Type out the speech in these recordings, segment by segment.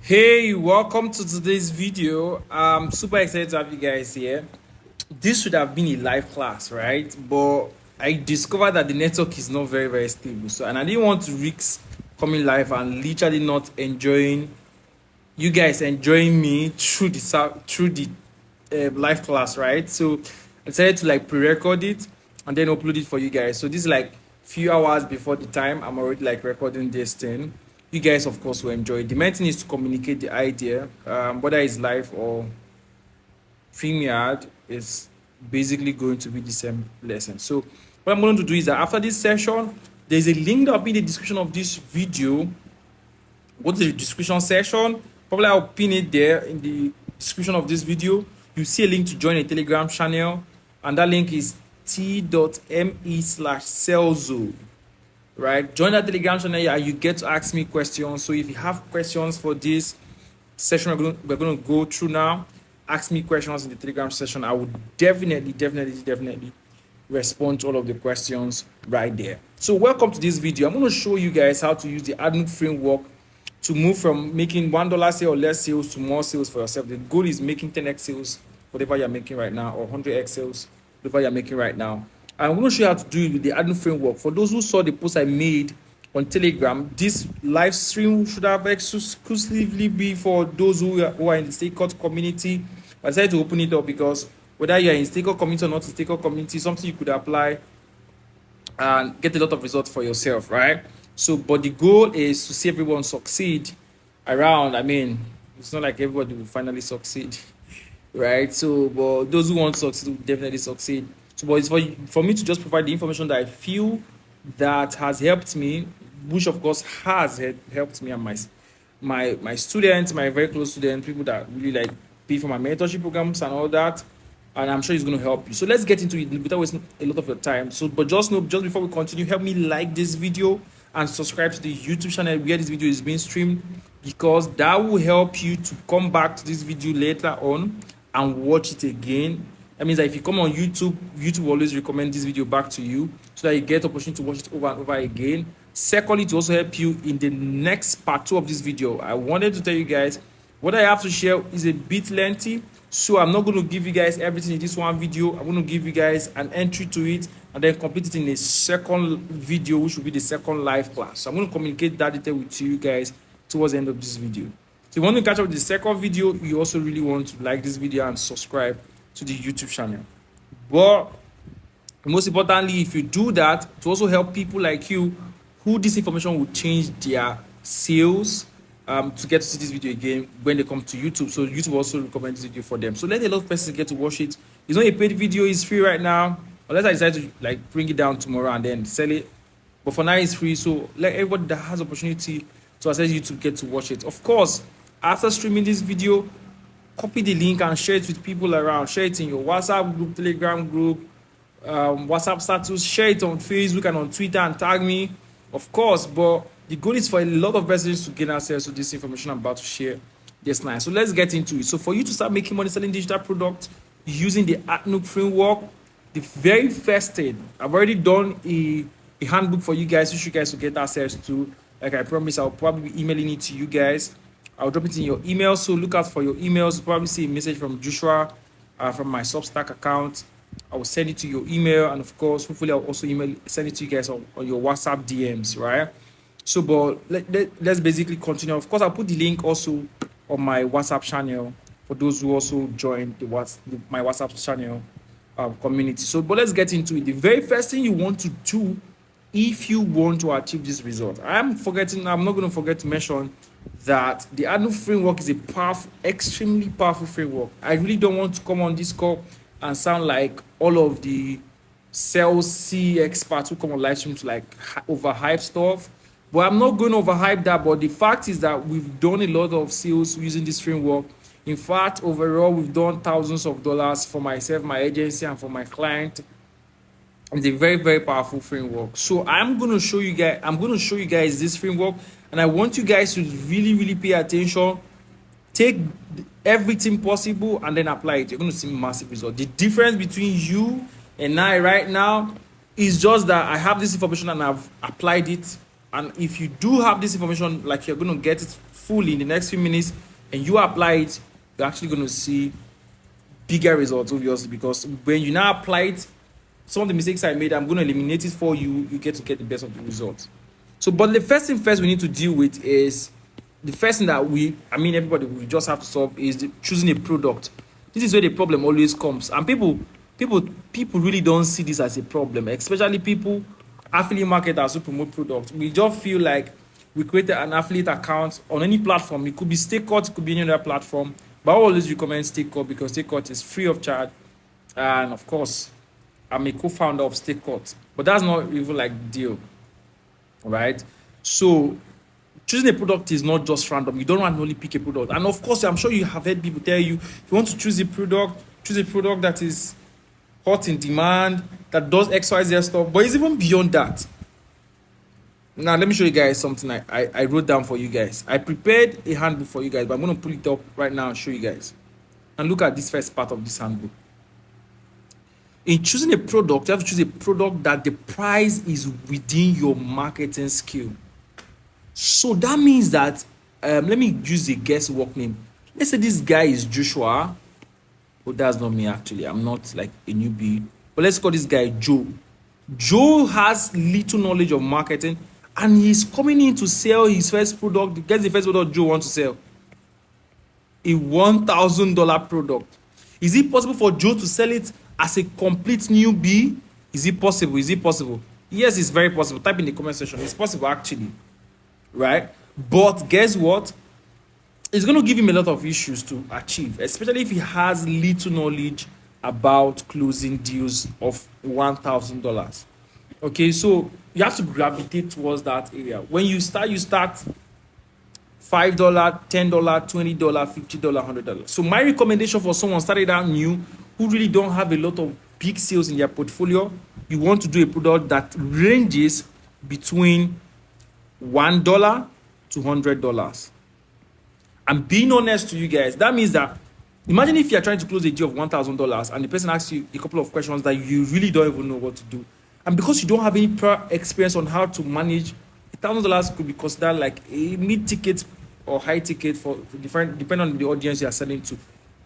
Hey, welcome to today's video. I'm super excited to have you guys here. This should have been a live class, right? But I discovered that the network is not very stable. So, and I didn't want to risk coming live and literally not enjoying you guys enjoying me through the live class, right? So I decided to like pre-record it and then upload it for you guys. So this is like few hours before the time I'm already like recording this thing. You guys of course will enjoy it. The main thing is to communicate the idea, whether it's live or premiered, is basically going to be the same lesson. So what I'm going to do is that after this session, there's a link that will be in the description of this video. Go to the description section. Probably I'll pin it there in the description of this video. You see a link to join a Telegram channel, and that link is t.me/sellzone. Right? Join that Telegram channel and you get to ask me questions. So if you have questions for this session we're going to go through now, ask me questions in the Telegram session. I would definitely respond to all of the questions right there. So welcome to this video. I'm going to show you guys how to use the ATNUC framework to move from making $1 sale or less sales to more sales for yourself. The goal is making 10x sales, whatever you're making right now, or 100x sales, whatever you're making right now. I'm going to show you how to do it with the ATNUC framework. For those who saw the post I made on Telegram, this live stream should have exclusively be for those who are in the stakeout community. I decided to open it up because whether you're in stakeout community or not in stakeout community, something you could apply and get a lot of results for yourself, right? So, but the goal is to see everyone succeed around. I mean, it's not like everybody will finally succeed, right? So, but those who want to succeed will definitely succeed. So, but it's for me to just provide the information that I feel that has helped me, which of course has helped me and my students, my very close students, people that really like pay for my mentorship programs and all that. And I'm sure it's going to help you. So let's get into it without wasting a lot of your time. So, but just know, just before we continue, help me like this video and subscribe to the YouTube channel where this video is being streamed, because that will help you to come back to this video later on and watch it again. That means that if you come on YouTube, YouTube will always recommend this video back to you so that you get the opportunity to watch it over and over again. Secondly, to also help you in the next part 2 of this video, I wanted to tell you guys what I have to share is a bit lengthy, so I'm not going to give you guys everything in this one video. I'm going to give you guys an entry to it and then complete it in a second video, which will be the second live class. So I'm going to communicate that detail with you guys towards the end of this video. So if you want to catch up with the second video, you also really want to like this video and subscribe to the YouTube channel. But most importantly, if you do that, to also help people like you who this information will change their sales, to get to see this video again when they come to YouTube. So YouTube also recommend this video for them. So let a lot of persons get to watch it. It's not a paid video, it's free right now. Unless I decide to like bring it down tomorrow and then sell it. But for now it's free. So let everybody that has opportunity to access YouTube get to watch it. Of course, after streaming this video, copy the link and share it with people around. Share it in your WhatsApp group, Telegram group, WhatsApp status, share it on Facebook and on Twitter and tag me, of course. But the goal is for a lot of persons to gain access to this information I'm about to share just now. So let's get into it. So for you to start making money selling digital products using the ATNUC framework, the very first thing, I've already done a handbook for you guys, which you guys will get access to. Like I promised, I'll probably be emailing it to you guys. I'll drop it in your email, so look out for your emails. You'll probably see a message from Joshua from my Substack account. I will send it to your email, and of course, hopefully I'll also send it to you guys on your WhatsApp DMs, right? So, but let's basically continue. Of course, I'll put the link also on my WhatsApp channel for those who also join my WhatsApp channel community. So, but let's get into it. The very first thing you want to do if you want to achieve this result, I'm not going to forget to mention that the ATNUC framework is a extremely powerful framework. I really don't want to come on this call and sound like all of the sales C experts who come on live stream to like overhype stuff. But I'm not going to overhype that. But the fact is that we've done a lot of sales using this framework. In fact, overall, we've done thousands of dollars for myself, my agency, and for my client. It's a very powerful framework. So I'm going to show you guys this framework, and I want you guys to really pay attention. Take everything possible and then apply it. You're going to see massive results. The difference between you and I right now is just that I have this information and I've applied it. And if you do have this information, like, you're going to get it fully in the next few minutes and you apply it, you're actually going to see bigger results, obviously, because when you now apply it, some of the mistakes I made, I'm going to eliminate it for you. You get to get the best of the results. So, but the first thing first we need to deal with is the first thing that everybody we just have to solve is choosing a product. This is where the problem always comes, and people really don't see this as a problem, especially people, affiliate marketers who promote products. We just feel like we created an affiliate account on any platform. It could be StakeCut, it could be any other platform, but I always recommend StakeCut because StakeCut is free of charge, and of course, I'm a co-founder of StakeCut, but that's not even like the deal, right? So choosing a product is not just random. You don't randomly pick a product. And of course, I'm sure you have heard people tell you, if you want to choose a product that is hot in demand, that does XYZ stuff, but it's even beyond that. Now, let me show you guys something I wrote down for you guys. I prepared a handbook for you guys, but I'm going to pull it up right now and show you guys. And look at this first part of this handbook. In choosing a product, you have to choose a product that the price is within your marketing skill. So that means that, let me use a guesswork name. Let's say this guy is Joshua. Oh, that's not me actually. I'm not like a newbie. But let's call this guy Joe. Joe has little knowledge of marketing and he's coming in to sell his first product. Guess the first product Joe wants to sell? A $1,000 product. Is it possible for Joe to sell it as a complete newbie? Is it possible? Is it possible? Yes, it's very possible. Type in the comment section. It's possible actually. Right? But guess what? It's going to give him a lot of issues to achieve, especially if he has little knowledge about closing deals of $1,000. Okay, so you have to gravitate towards that area. When you start $5, $10, $20, $50, $100. So my recommendation for someone started out new who really don't have a lot of big sales in their portfolio, you want to do a product that ranges between $1 to $100. I'm being honest to you guys. That means that imagine if you're trying to close a deal of $1,000 and the person asks you a couple of questions that you really don't even know what to do. And because you don't have any prior experience on how to manage, $1,000 could be considered like a mid-ticket or high-ticket for different, depending on the audience you're selling to,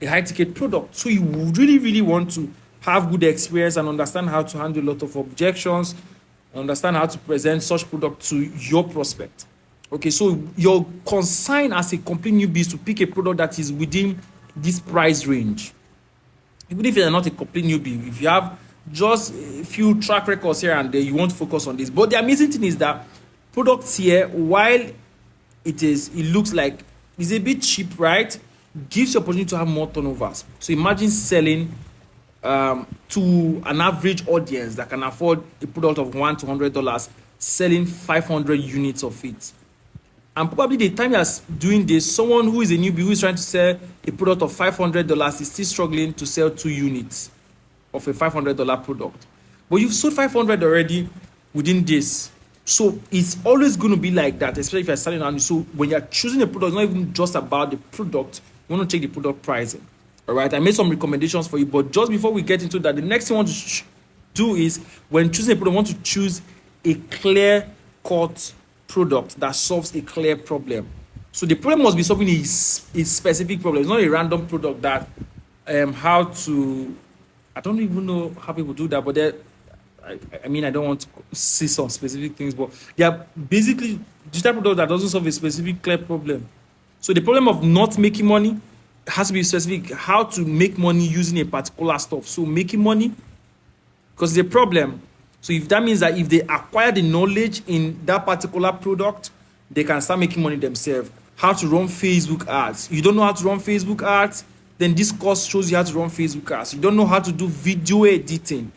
a high-ticket product. So you really, really want to have good experience and understand how to handle a lot of objections, understand how to present such product to your prospect. Okay, so your consign as a complete newbie is to pick a product that is within this price range. Even if you're not a complete newbie, if you have just a few track records here and there, you want to focus on this. But the amazing thing is that products here, while it looks like it's a bit cheap, right? Gives you opportunity to have more turnovers. So imagine selling to an average audience that can afford a product of $1 to $100, selling 500 units of it. And probably the time you're doing this, someone who is a newbie who is trying to sell a product of $500 is still struggling to sell 2 units of a $500 product. But you've sold 500 already within this. So it's always going to be like that, especially if you're selling on. So when you're choosing a product, it's not even just about the product. You want to check the product pricing. All right, I made some recommendations for you, but just before we get into that, the next thing I want to do is when choosing a product, I want to choose a clear-cut product that solves a clear problem. So the problem must be solving a specific problem. It's not a random product that I don't even know how people do that, but I don't want to see some specific things, but they are basically digital product that doesn't solve a specific clear problem. So the problem of not making money has to be specific, how to make money using a particular stuff. So making money, because the problem. So if that means that if they acquire the knowledge in that particular product, they can start making money themselves. How to run Facebook ads. You don't know how to run Facebook ads, then this course shows you how to run Facebook ads. You don't know how to do video editing,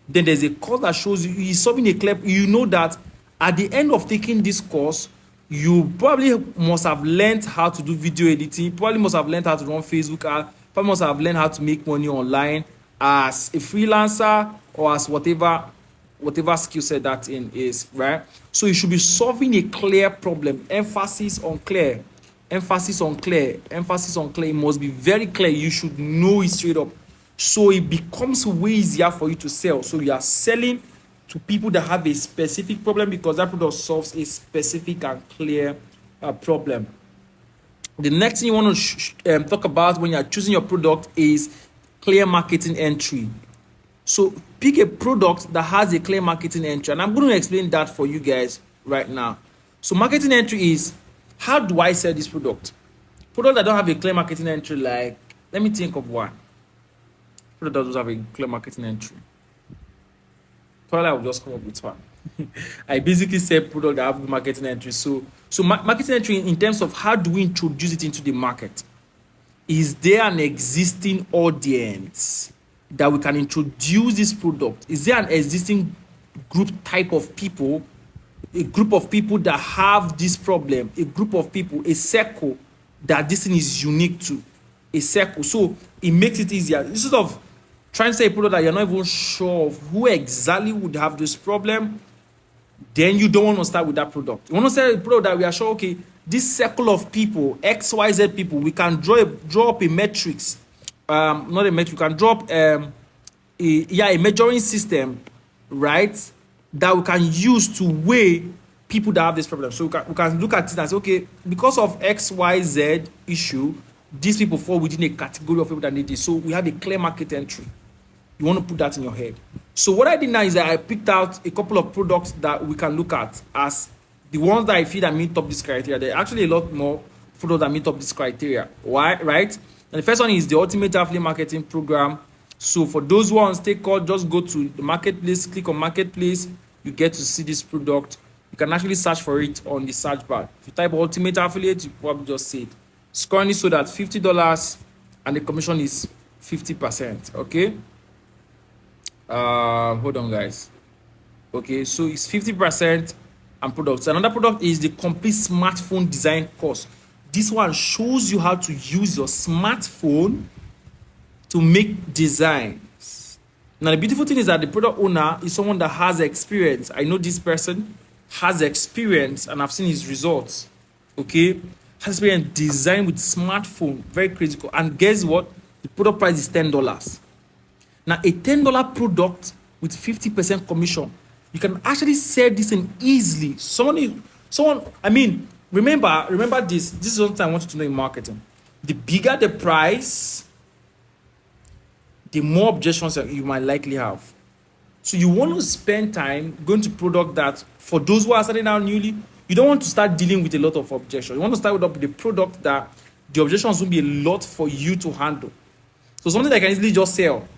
then there's a course that shows you solving a clear. You know that at the end of taking this course, you probably must have learned how to do video editing, probably must have learned how to run Facebook ads, probably must have learned how to make money online as a freelancer or as whatever skill set that is, right? So you should be solving a clear problem. Emphasis on clear. Emphasis on clear. Emphasis on clear. It must be very clear. You should know it straight up. So it becomes way easier for you to sell. So you are selling to people that have a specific problem because that product solves a specific and clear problem. The next thing you want to talk about when you're choosing your product is clear marketing entry. So pick a product that has a clear marketing entry, and I'm going to explain that for you guys right now. So marketing entry is, how do I sell this product? Product that don't have a clear marketing entry, like, let me think of one. Product that doesn't have a clear marketing entry. Probably I will just come up with one. I basically sell product that have marketing entry. So marketing entry in terms of how do we introduce it into the market? Is there an existing audience that we can introduce this product? Is there an existing group type of people, a group of people that have this problem, a group of people, a circle that this thing is unique to, a circle? So it makes it easier. Instead of trying to say a product that you're not even sure of who exactly would have this problem, then you don't want to start with that product. You want to sell a product that we are sure, okay, this circle of people, XYZ people, we can draw up a matrix, not a metric, we can drop a measuring system, right, that we can use to weigh people that have this problem. So we can look at it and say, okay, because of XYZ issue, these people fall within a category of people that need this. So we have a clear market entry. You want to put that in your head. So what I did now is that I picked out a couple of products that we can look at as the ones that I feel that meet up this criteria. There are actually a lot more products that meet up this criteria. Why? Right? And the first one is the Ultimate Affiliate Marketing Program. So for those ones, just go to the marketplace, click on marketplace, you get to see this product. You can actually search for it on the search bar. If you type Ultimate Affiliate, you probably just see it. It's currently sold at $50 and the commission is 50%. Okay. Hold on, guys. Okay, so it's 50% and products. Another product is the complete smartphone design course. This one shows you how to use your smartphone to make designs. Now the beautiful thing is that the product owner is someone that has experience. I know this person has experience and I've seen his results. Okay, has experience design with smartphone, very critical. And guess what? The product price is $10. Now, a $10 product with 50% commission, you can actually sell this in easily. Remember this. This is what I want you to know in marketing. The bigger the price, the more objections you might likely have. So you want to spend time going to product that, for those who are starting out newly, you don't want to start dealing with a lot of objections. You want to start with the product that the objections will be a lot for you to handle. So something that can easily just sell.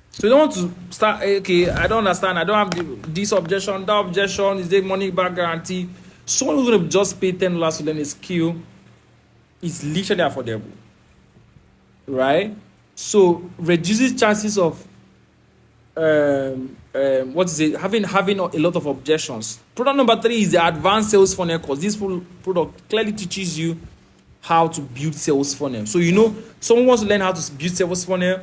So you don't want to start, okay, I don't understand, I don't have this objection, that objection, is there money back guarantee? Someone who's going to just pay $10 to learn a skill is literally affordable, right? So reduces chances of having a lot of objections. Product number 3 is the advanced sales funnel course. This product clearly teaches you how to build sales funnel. So someone wants to learn how to build sales funnel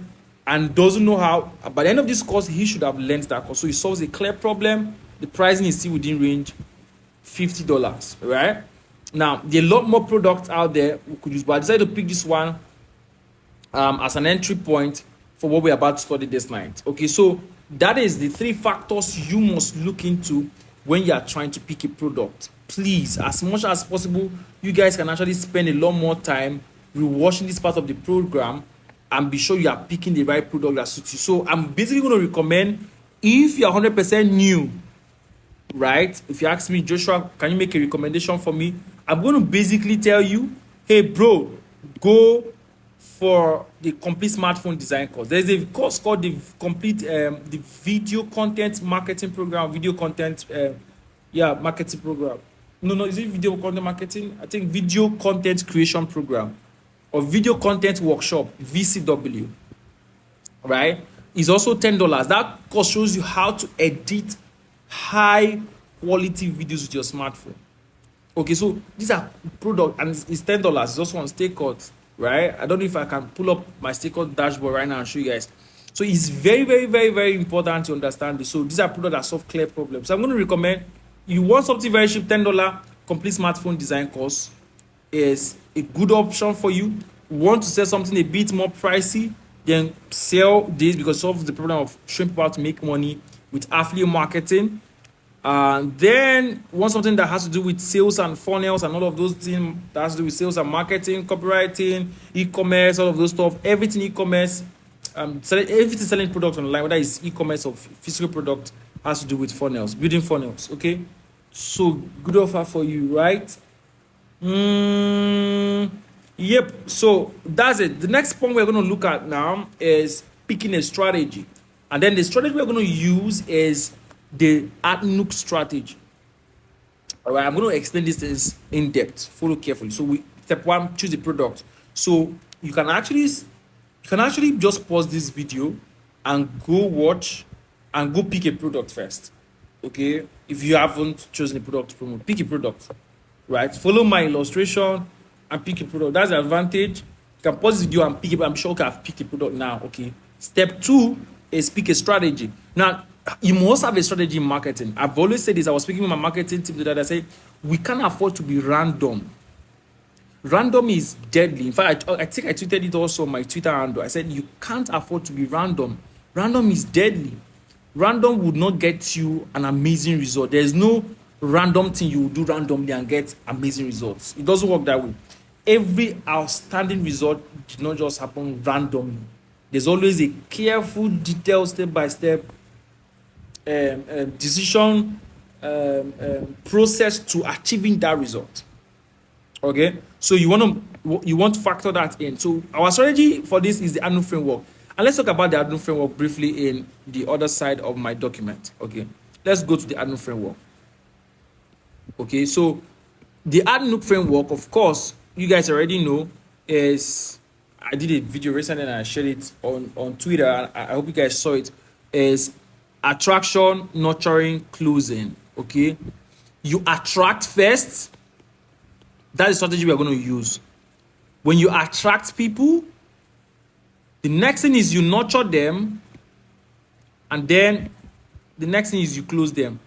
and doesn't know how. By the end of this course, he should have learned that course. So it solves a clear problem. The pricing is still within range, $50, right? Now, there are a lot more products out there we could use, but I decided to pick this one as an entry point for what we're about to study this night. Okay, so that is the 3 factors you must look into when you are trying to pick a product. Please, as much as possible, you guys can actually spend a lot more time rewatching this part of the program and be sure you are picking the right product that suits you. So I'm basically going to recommend, if you're 100% new, right? If you ask me, Joshua, can you make a recommendation for me? I'm going to basically tell you, hey bro, go for the complete smartphone design course. There's a course called the complete the video content marketing program, marketing program. No, is it video content marketing? I think video content creation program or video content workshop, VCW, right? Is also $10. That course shows you how to edit high quality videos with your smartphone. Okay, so these are product and it's $10. It's also on Stakeout, right? I don't know if I can pull up my Stakeout dashboard right now and show you guys. So it's very, very, very, very important to understand this. So these are products that solve clear problems. So I'm going to recommend, you want something very cheap, $10 complete smartphone design course is a good option for you. Want to sell something a bit more pricey, then sell this because it solves the problem of showing people how to make money with affiliate marketing. Then want something that has to do with sales and funnels and all of those things that has to do with sales and marketing, copywriting, e-commerce, all of those stuff, everything e-commerce, everything selling products online, whether it's e-commerce or physical product, has to do with funnels, building funnels. Okay, so good offer for you, right? Yep. So that's it. The next point we're going to look at now is picking a strategy, and then the strategy we're going to use is the ATNUC strategy. All right, I'm going to explain this things in depth. Follow carefully. So step one, choose the product. So you can actually just pause this video and go watch and go pick a product first. Okay, if you haven't chosen a product to promote, pick a product. Right, follow my illustration and pick a product. That's the advantage. You can pause this video and pick it. I'm sure I've picked a product now. Okay. Step two is pick a strategy. Now, you must have a strategy in marketing. I've always said this. I was speaking with my marketing team today. I said, we can't afford to be random. Random is deadly. In fact, I think I tweeted it also on my Twitter handle. I said, you can't afford to be random. Random is deadly. Random would not get you an amazing result. There's no random thing you will do randomly and get amazing results. It doesn't work that way. Every outstanding result did not just happen randomly. There's always a careful, detailed, step-by-step decision process to achieving that result. Okay, so you want to factor that in. So our strategy for this is the ATNUC framework, and let's talk about the ATNUC framework briefly in the other side of my document. Okay, let's go to the ATNUC framework. Okay, so the ATNUC framework, of course, you guys already know, is I did a video recently and I shared it on Twitter, and I hope you guys saw it. Is attraction, nurturing, closing. Okay, you attract first. That's the strategy we're going to use. When you attract people, the next thing is you nurture them, and then the next thing is you close them.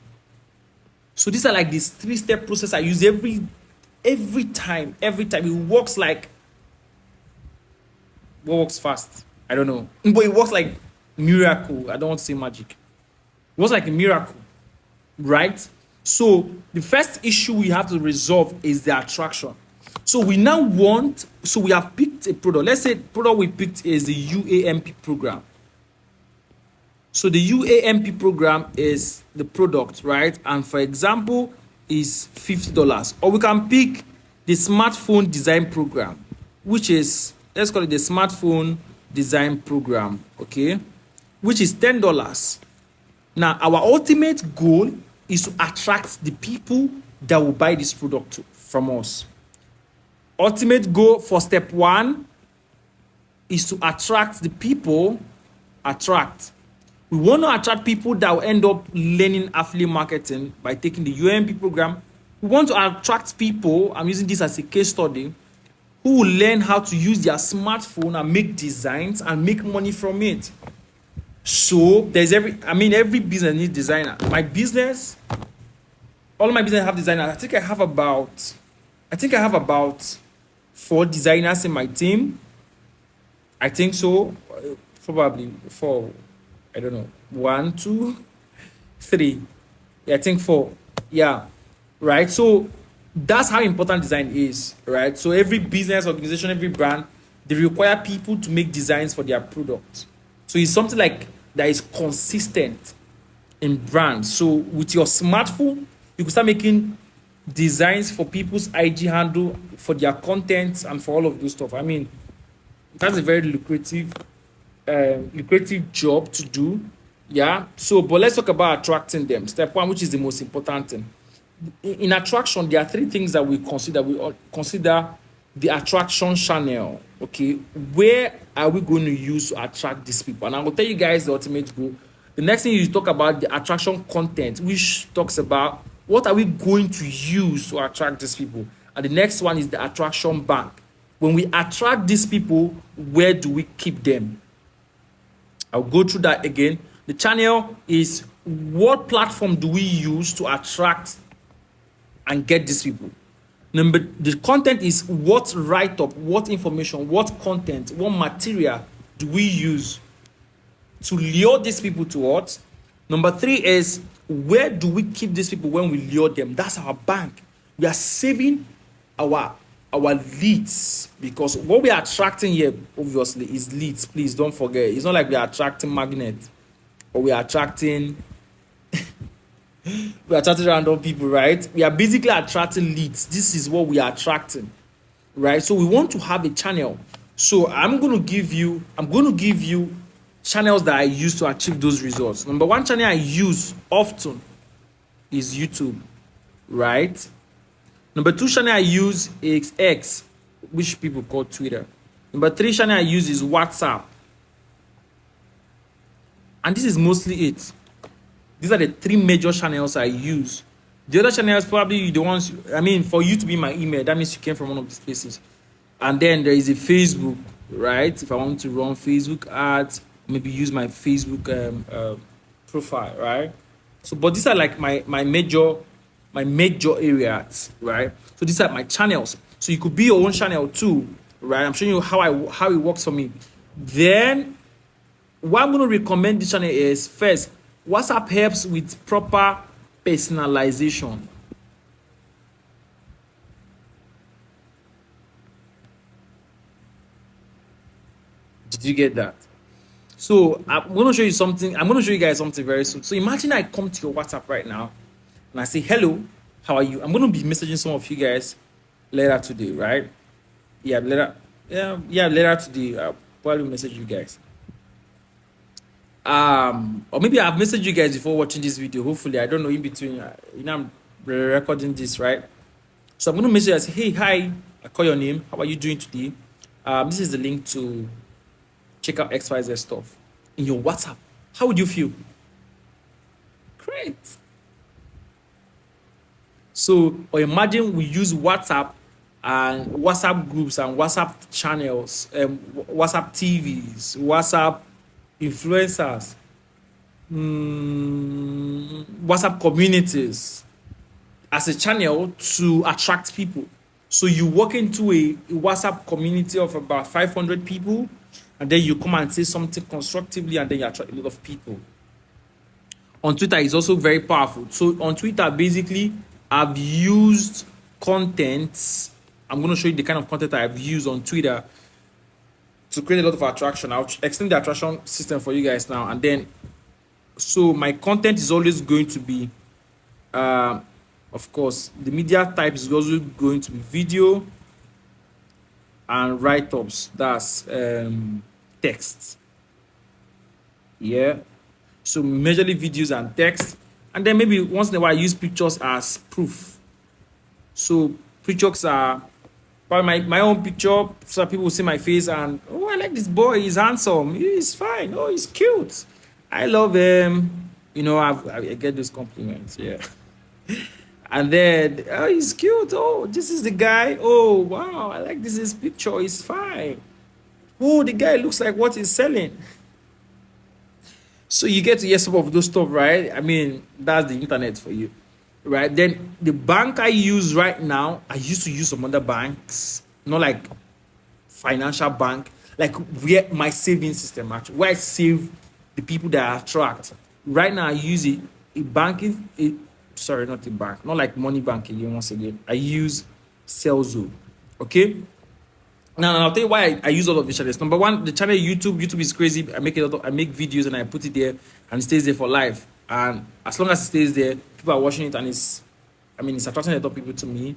So these are like this 3-step process I use every time. It works like, what works fast? I don't know. But it works like miracle. I don't want to say magic. It works like a miracle, right? So the first issue we have to resolve is the attraction. So we have picked a product. Let's say the product we picked is the UAMP program. So the UAMP program is the product, right? And for example, is $50. Or we can pick the smartphone design program, which is, let's call it the smartphone design program, okay? Which is $10. Now, our ultimate goal is to attract the people that will buy this product from us. Ultimate goal for step one is to attract the people. We want to attract people that will end up learning affiliate marketing by taking the UAMP program. We want to attract people, I'm using this as a case study, who will learn how to use their smartphone and make designs and make money from it. So there's every business needs designer. My business, all my business have designers. I think I have about 4 designers in my team. I think so. Probably 4. I don't know. 1, 2, 3. Yeah, I think 4. Yeah. Right. So that's how important design is. Right. So every business, organization, every brand, they require people to make designs for their product. So it's something like that is consistent in brands. So with your smartphone, you can start making designs for people's IG handle, for their content, and for all of those stuff. I mean, that's a very lucrative job to do. Yeah. So, but let's talk about attracting them. Step one, which is the most important thing. In attraction, there are 3 things that we consider. We consider the attraction channel. Okay, where are we going to use to attract these people? And I will tell you guys the ultimate goal. The next thing is talk about the attraction content, which talks about what are we going to use to attract these people. And the next one is the attraction bank. When we attract these people, where do we keep them? I'll go through that again. The channel is what platform do we use to attract and get these people. The content is what write-up, what information, what content, what material do we use to lure these people to us. Number 3 is where do we keep these people when we lure them? That's our bank. We are saving our leads, because what we are attracting here obviously is leads. Please don't forget, it's not like we are attracting magnets or we are attracting we are attracting random people, right? We are basically attracting leads. This is what we are attracting, right? So we want to have a channel. So I'm going to give you channels that I use to achieve those results. Number one channel I use often is YouTube, right? Number two channel I use is X, which people call Twitter. Number three channel I use is WhatsApp. And this is mostly it. These are the three major channels I use. The other channels probably the ones, I mean, for you to be my email, that means you came from one of these places. And then there is a Facebook, right? If I want to run Facebook ads, maybe use my Facebook profile, right? So, but these are like my major areas, right? So these are my channels. So you could be your own channel too, right? I'm showing you how it works for me. Then what I'm going to recommend this channel is, first, WhatsApp helps with proper personalization. Did you get that? So I'm going to show you something. I'm going to show you guys something very soon. So imagine I come to your WhatsApp right now and I say, hello, how are you? I'm going to be messaging some of you guys later today, right? Later today. I'll probably message you guys. Or maybe I've messaged you guys before watching this video. Hopefully, I don't know, in between, I'm recording this, right? So I'm going to message you and say, hey, hi, I call your name. How are you doing today? This is the link to check out XYZ stuff in your WhatsApp. How would you feel? Great. So, or imagine we use WhatsApp and WhatsApp groups and WhatsApp channels, WhatsApp TVs, WhatsApp influencers, WhatsApp communities as a channel to attract people. So you walk into a WhatsApp community of about 500 people, and then you come and say something constructively, and then you attract a lot of people. On Twitter is also very powerful. So on Twitter, basically, I've used content. I'm going to show you the kind of content I've used on Twitter to create a lot of attraction. I'll explain the attraction system for you guys now. And then, so my content is always going to be, of course, the media type is also going to be video and write-ups. That's text. Yeah. So majorly videos and text. And then maybe once in a while I use pictures as proof. So pictures are probably my own picture, so people will see my face and, oh, I like this boy, he's handsome, he's fine, oh, he's cute, I love him. You know, I get those compliments, yeah. And then, oh, he's cute, oh, this is the guy, oh, wow, I like this his picture, he's fine. Oh, the guy looks like what he's selling. So you get to hear some of those stuff, right? I mean, that's the internet for you. Right, then the bank I use right now, I used to use some other banks, not like financial bank, like where my saving system actually, where I save the people that I attract. Right now I use a banking, not a bank, not like money banking. Once again, I use Selzo. Okay. Now I'll tell you why I use all of the channels. Number one, the channel YouTube is crazy. I make videos and I put it there and it stays there for life. And as long as it stays there, people are watching it, and it's attracting a lot of people to me.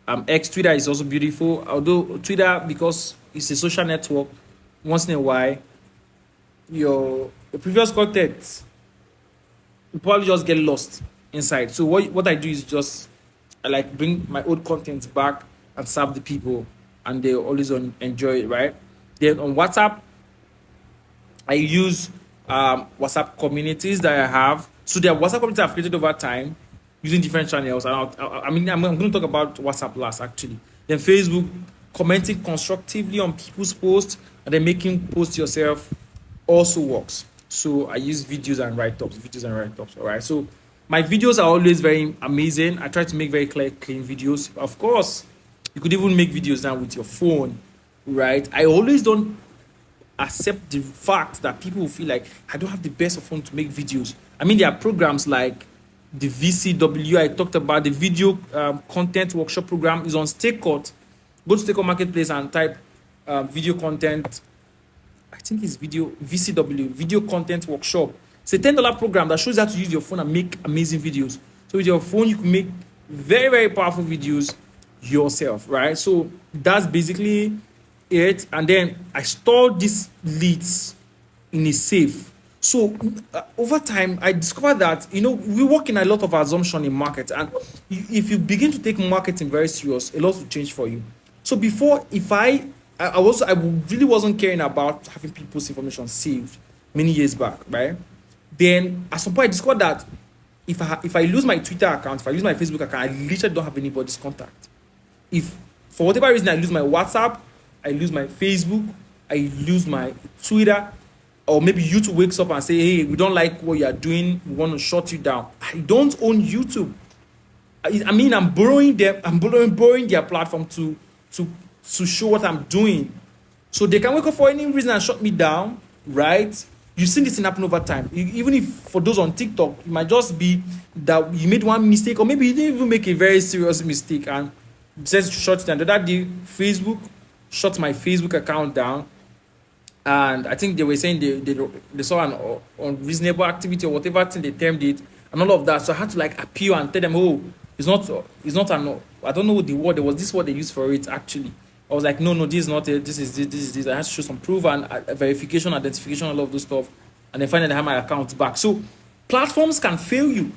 Twitter is also beautiful. Although Twitter, because it's a social network, once in a while, your previous content will probably just get lost inside. So what I do is just I like bring my old content back and serve the people, and they always enjoy it, right? Then on WhatsApp, I use WhatsApp communities that I have. So there are WhatsApp communities I've created over time using different channels. And I'm going to talk about WhatsApp last, actually. Then Facebook, commenting constructively on people's posts, and then making posts yourself also works. So I use videos and write-ups, all right? So my videos are always very amazing. I try to make very clean videos. Of course, you could even make videos now with your phone, right? I always don't accept the fact that people feel like I don't have the best of phone to make videos. I mean, there are programs like the VCW I talked about, the video content workshop program is on Stakeout. Go to Stakeout Marketplace and type video content. I think it's VCW, video content workshop. It's a $10 program that shows you how to use your phone and make amazing videos. So with your phone, you can make very, very powerful videos yourself, right? So that's basically it. And then I store these leads in a safe. So over time, I discovered that, we work in a lot of assumption in market. And if you begin to take marketing very serious, a lot will change for you. So before, if I really wasn't caring about having people's information saved many years back, right? Then at some point I discovered that if I lose my Twitter account, if I lose my Facebook account, I literally don't have anybody's contact. If for whatever reason I lose my WhatsApp, I lose my Facebook, I lose my Twitter, or maybe YouTube wakes up and say, hey, we don't like what you are doing, we want to shut you down. I don't own YouTube. I'm borrowing them, borrowing their platform to show what I'm doing. So they can wake up for any reason and shut me down, right? You've seen this thing happen over time. Even if for those on TikTok, it might just be that you made one mistake, or maybe you didn't even make a very serious mistake and just shut it down. The other day, Facebook shut my Facebook account down. And I think they were saying they saw an unreasonable activity or whatever thing they termed it, and all of that. So I had to appeal and tell them, oh, it's not an, I don't know the word. There was this word they used for it actually. I was like, no, this is not it. This is this. I had to show some proof and verification, identification, all of those stuff. And then finally I have my account back. So platforms can fail you.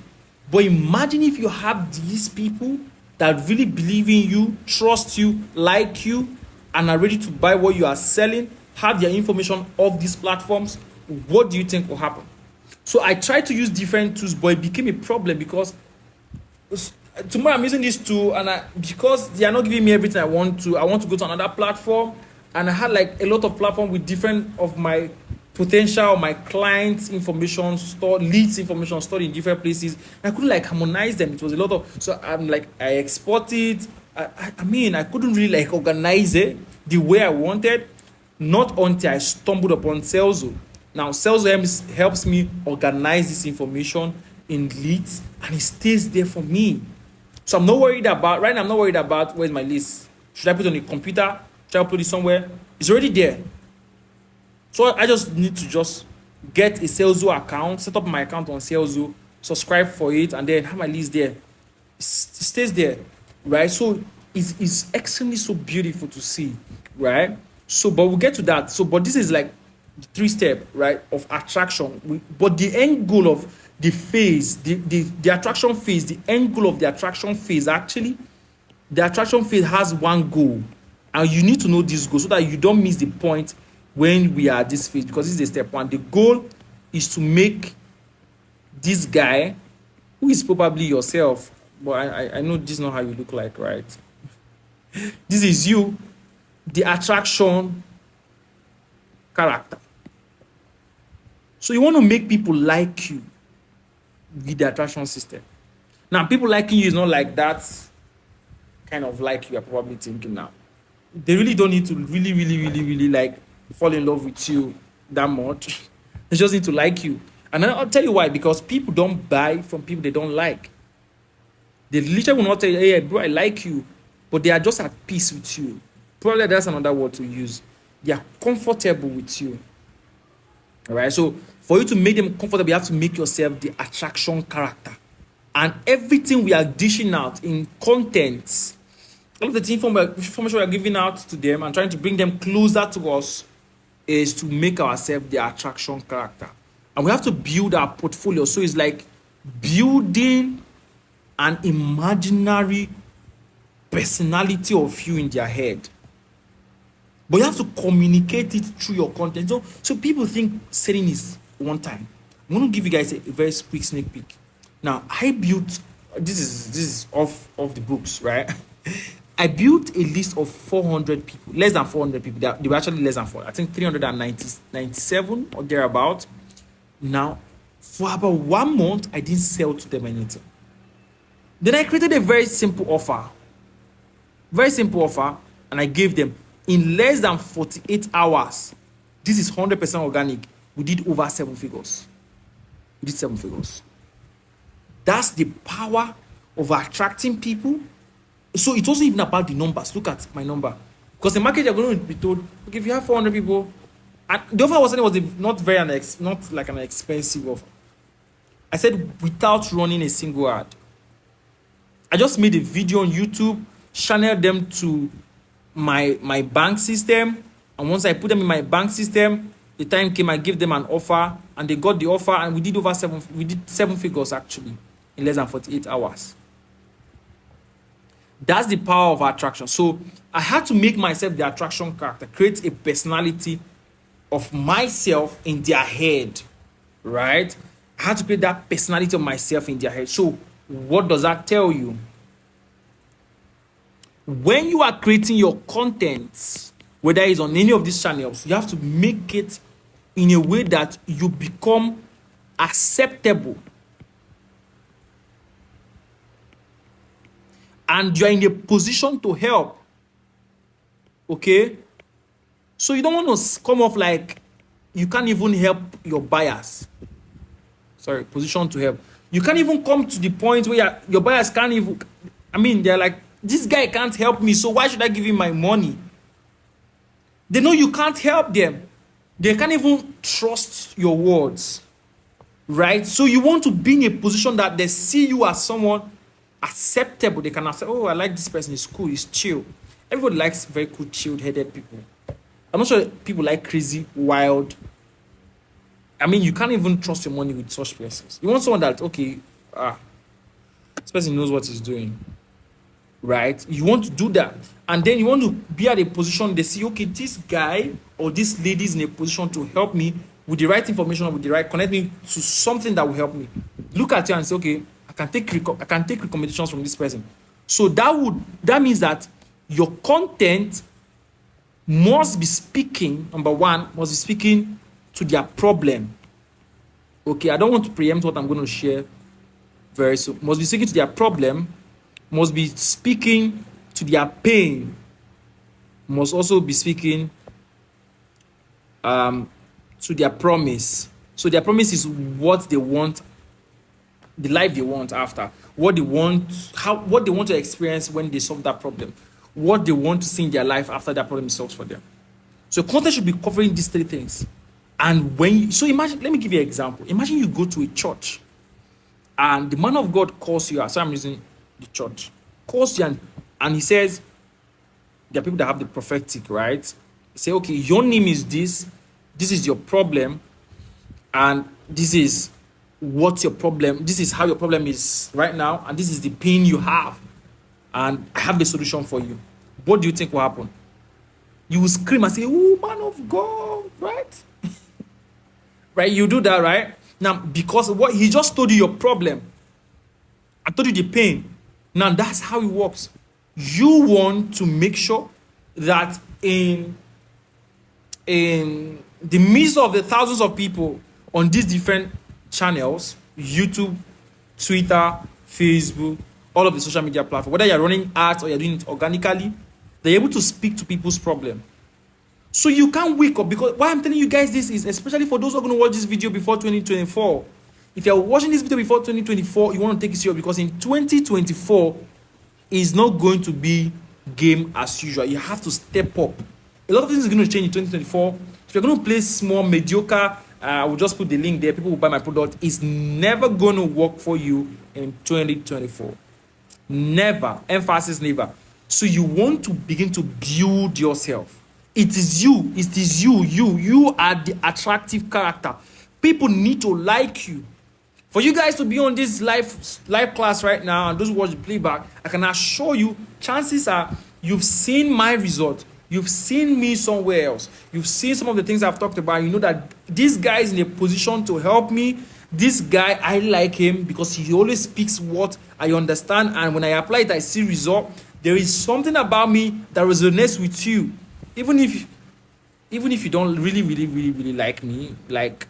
But imagine if you have these people that really believe in you, trust you, like you, and are ready to buy what you are selling, have their information off these platforms. What do you think will happen? So I tried to use different tools, but it became a problem because tomorrow I'm using this tool, and because they are not giving me everything I want to go to another platform, and I had a lot of platform with different of my potential, my clients' information stored, leads information stored in different places. I couldn't harmonize them. It was a lot of, so I export it. I couldn't really organize it the way I wanted, not until I stumbled upon Salesforce. Now Salesforce helps me organize this information in leads, and it stays there for me. So I'm not worried about, right now I'm not worried about where's my list. Should I put it on a computer? Should I put it somewhere? It's already there. So I just need to get a Salesforce account, set up my account on Salesforce, subscribe for it, and then have my list there. It stays there, right? So it's extremely so beautiful to see, right? So, but we'll get to that. So, but this is the 3-step, right, of attraction. But the end goal of the phase, the attraction phase, the end goal of the attraction phase, actually, the attraction phase has one goal. And you need to know this goal so that you don't miss the point when we are at this phase, because this is step 1. The goal is to make this guy, who is probably yourself, but I know this is not how you look like, right? This is you, the attraction character. So you want to make people like you with the attraction system. Now, people liking you is not like that kind of like you are probably thinking now. They really don't need to really fall in love with you that much. They just need to like you. And I'll tell you why. Because people don't buy from people they don't like. They literally will not tell you, hey, bro, I like you. But they are just at peace with you. Probably that's another word to use. They are comfortable with you. All right. So for you to make them comfortable, you have to make yourself the attraction character. And everything we are dishing out in content, all of the information we are giving out to them and trying to bring them closer to us is to make ourselves the attraction character. And we have to build our portfolio. So it's like building an imaginary personality of you in their head. But you have to communicate it through your content. So people think selling is one time. I'm going to give you guys a very quick sneak peek. Now, I built, this is off the books, right? I built a list of 400 people, less than 400 people. They were actually less than 400. I think 397 or thereabout. Now, for about 1 month, I didn't sell to them anything. Then I created a very simple offer. And I gave them in less than 48 hours. This is 100% organic. We did over 7 figures. That's the power of attracting people. So it wasn't even about the numbers. Look at my number. Because the market, you're going to be told, okay, if you have 400 people, and the offer was not not like an expensive offer. I said without running a single ad. I just made a video on YouTube, channeled them to my bank system, and once I put them in my bank system, the time came, I gave them an offer, and they got the offer, and we did seven figures actually in less than 48 hours. That's the power of attraction. So I had to make myself the attraction character, create a personality of myself in their head, right? I had to create that personality of myself in their head. So what does that tell you? When you are creating your content, whether it's on any of these channels, you have to make it in a way that you become acceptable. And you're in a position to help. Okay? So you don't want to come off like you can't even help your buyers. Sorry, position to help. You can't even come to the point where your buyers can't even, they're like, this guy can't help me, so why should I give him my money? They know you can't help them. They can't even trust your words. Right? So you want to be in a position that they see you as someone acceptable. They can say, oh, I like this person, he's cool, he's chill. Everybody likes very cool, chilled-headed people. I'm not sure people like crazy, wild. You can't even trust your money with such persons. You want someone that, okay, this person knows what he's doing. Right? You want to do that. And then you want to be at a position, they see, okay, this guy or this lady is in a position to help me with the right information, with the right, connect me to something that will help me. Look at you and say, okay, I can take recommendations from this person. So that means that your content must be speaking, number one, must be speaking to their problem. Okay, I don't want to preempt what I'm going to share very soon. Must be speaking to their problem, must be speaking to their pain, must also be speaking to their promise. So their promise is what they want, the life they want after, what they want to experience when they solve that problem, what they want to see in their life after that problem is solved for them. So content should be covering these three things. And imagine, let me give you an example. Imagine you go to a church and the man of God calls you, so I'm using the church, calls you and he says, there are people that have the prophetic, right? He say, okay, your name is this is your problem, and this is what your problem, this is how your problem is right now, and this is the pain you have, and I have the solution for you. What do you think will happen? You will scream and say, oh, man of God, right? Right? You do that, right? Now, because what he just told you your problem, I told you the pain. Now, that's how it works. You want to make sure that in the midst of the thousands of people on these different channels, YouTube, Twitter, Facebook, all of the social media platforms, whether you're running ads or you're doing it organically, they're able to speak to people's problem. So you can't wake up, because why I'm telling you guys this is especially for those who are going to watch this video before 2024. If you're watching this video before 2024, you want to take it serious, because in 2024 is not going to be game as usual. You have to step up. A lot of things are going to change in 2024. If you're going to play small, mediocre, I will just put the link there, people will buy my product, it's never going to work for you in 2024. Never. Emphasis never. So you want to begin to build yourself. It is you. It is you. You are the attractive character. People need to like you. For you guys to be on this live class right now, and those who watch the playback, I can assure you, chances are you've seen my result. You've seen me somewhere else. You've seen some of the things I've talked about. You know that this guy is in a position to help me. This guy, I like him because he always speaks what I understand. And when I apply it, I see result. There is something about me that resonates with you. Even if you don't really like me, like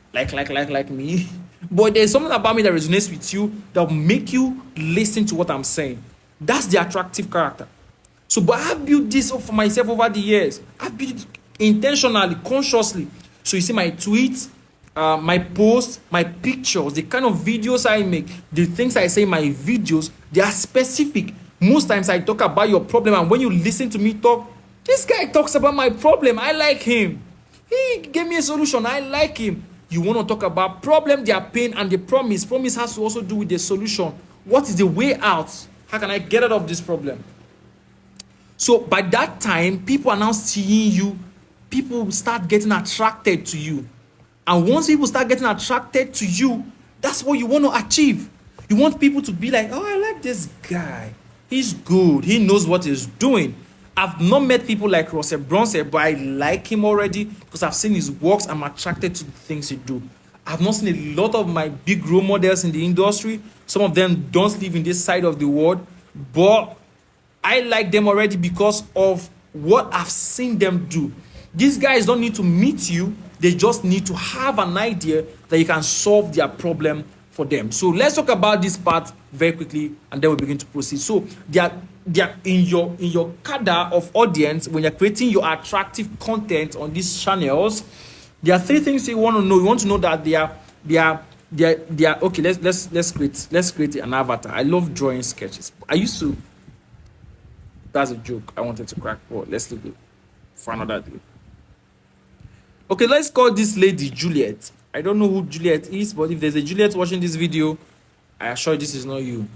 me, but there's something about me that resonates with you that will make you listen to what I'm saying. That's the attractive character. So, but I've built this up for myself over the years. I've built it intentionally, consciously. So you see my tweets, my posts, my pictures, the kind of videos I make, the things I say in my videos, they are specific. Most times I talk about your problem, and when you listen to me talk, this guy talks about my problem. I like him. He gave me a solution. I like him. You want to talk about problem, their pain, and the promise. Promise has to also do with the solution. What is the way out? How can I get out of this problem? So by that time, people are now seeing you. People start getting attracted to you. And once people start getting attracted to you, that's what you want to achieve. You want people to be like, oh, I like this guy. He's good. He knows what he's doing. I've not met people like Russell Brunson, but I like him already because I've seen his works. I'm attracted to the things he do. I've not seen a lot of my big role models in the industry. Some of them don't live in this side of the world, but I like them already because of what I've seen them do. These guys don't need to meet you. They just need to have an idea that you can solve their problem for them. So let's talk about this part very quickly, and then we'll begin to proceed. So they are in your cadre of audience. When you're creating your attractive content on these channels, there are three things you want to know. You want to know that they are okay. Let's create an avatar. I love drawing sketches. I used to. That's a joke I wanted to crack. But let's leave it for another day. Okay, let's call this lady Juliet. I don't know who Juliet is, but if there's a Juliet watching this video, I assure you this is not you.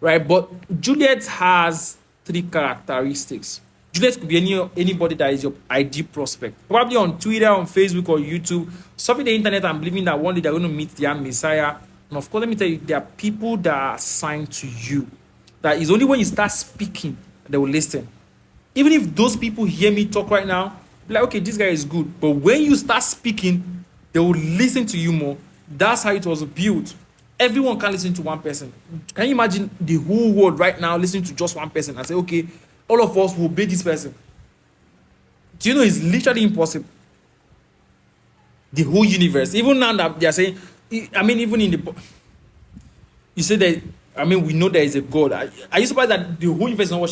Right, but Juliet has three characteristics. Juliet could be anybody that is your ideal prospect. Probably on Twitter, on Facebook, or YouTube. Surfing the internet and believing that one day they're going to meet their Messiah. And of course, let me tell you, there are people that are assigned to you. That is only when you start speaking, they will listen. Even if those people hear me talk right now, be like, okay, this guy is good. But when you start speaking, they will listen to you more. That's how it was built. Everyone can listen to one person. Can you imagine the whole world right now listening to just one person and say, okay, all of us will obey this person? Do you know it's literally impossible? The whole universe. Even now that they are saying, I mean, even in the... You say that, I mean, we know there is a God. Are you surprised that the whole universe is not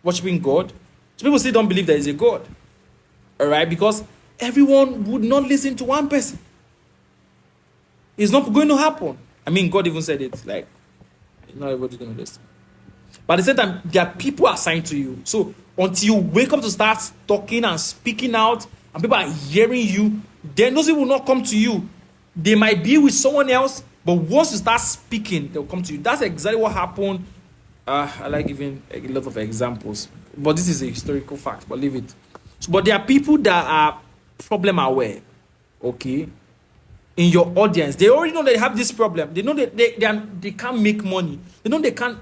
worshiping God? So people still don't believe there is a God. All right? Because everyone would not listen to one person. It's not going to happen. I mean, God even said it. Like, not everybody's going to listen. But at the same time, there are people assigned to you. So until you wake up to start talking and speaking out, and people are hearing you, then those people will not come to you. They might be with someone else, but once you start speaking, they'll come to you. That's exactly what happened. I like giving a lot of examples, but this is a historical fact, but leave it. So, but there are people that are problem aware, okay? In your audience, they already know they have this problem. They know that they can't make money. They know they can't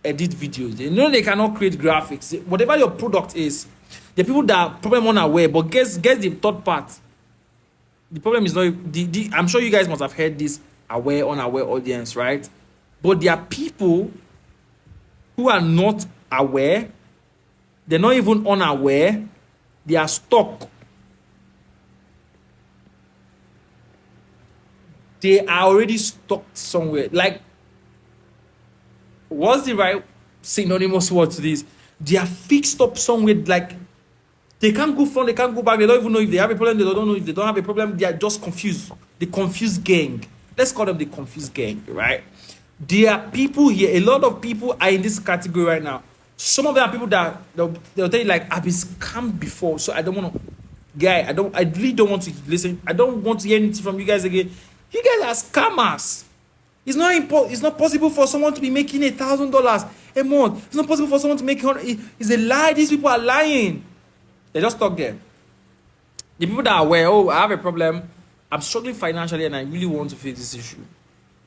edit videos. They know they cannot create graphics. Whatever your product is, the people that are problem unaware. But guess the third part. The problem is not I'm sure you guys must have heard this aware, unaware audience, right? But there are people who are not aware. They're not even unaware. They are stuck. They are already stuck somewhere. Like, what's the right synonymous word to this? They are fixed up somewhere. Like, they can't go front, they can't go back. They don't even know if they have a problem. They don't know if they don't have a problem. They are just confused. The confused gang. Let's call them the confused gang, right? There are people here. A lot of people are in this category right now. Some of them are people that they'll tell you, like, I've been scammed before, so I don't want to. Guy, I really don't want to listen. I don't want to hear anything from you guys again. You guys are scammers. It's not possible for someone to be making $1,000 a month. It's not possible for someone to make it's a lie. These people are lying. They just talk there. The people that are aware, oh, I have a problem. I'm struggling financially and I really want to fix this issue.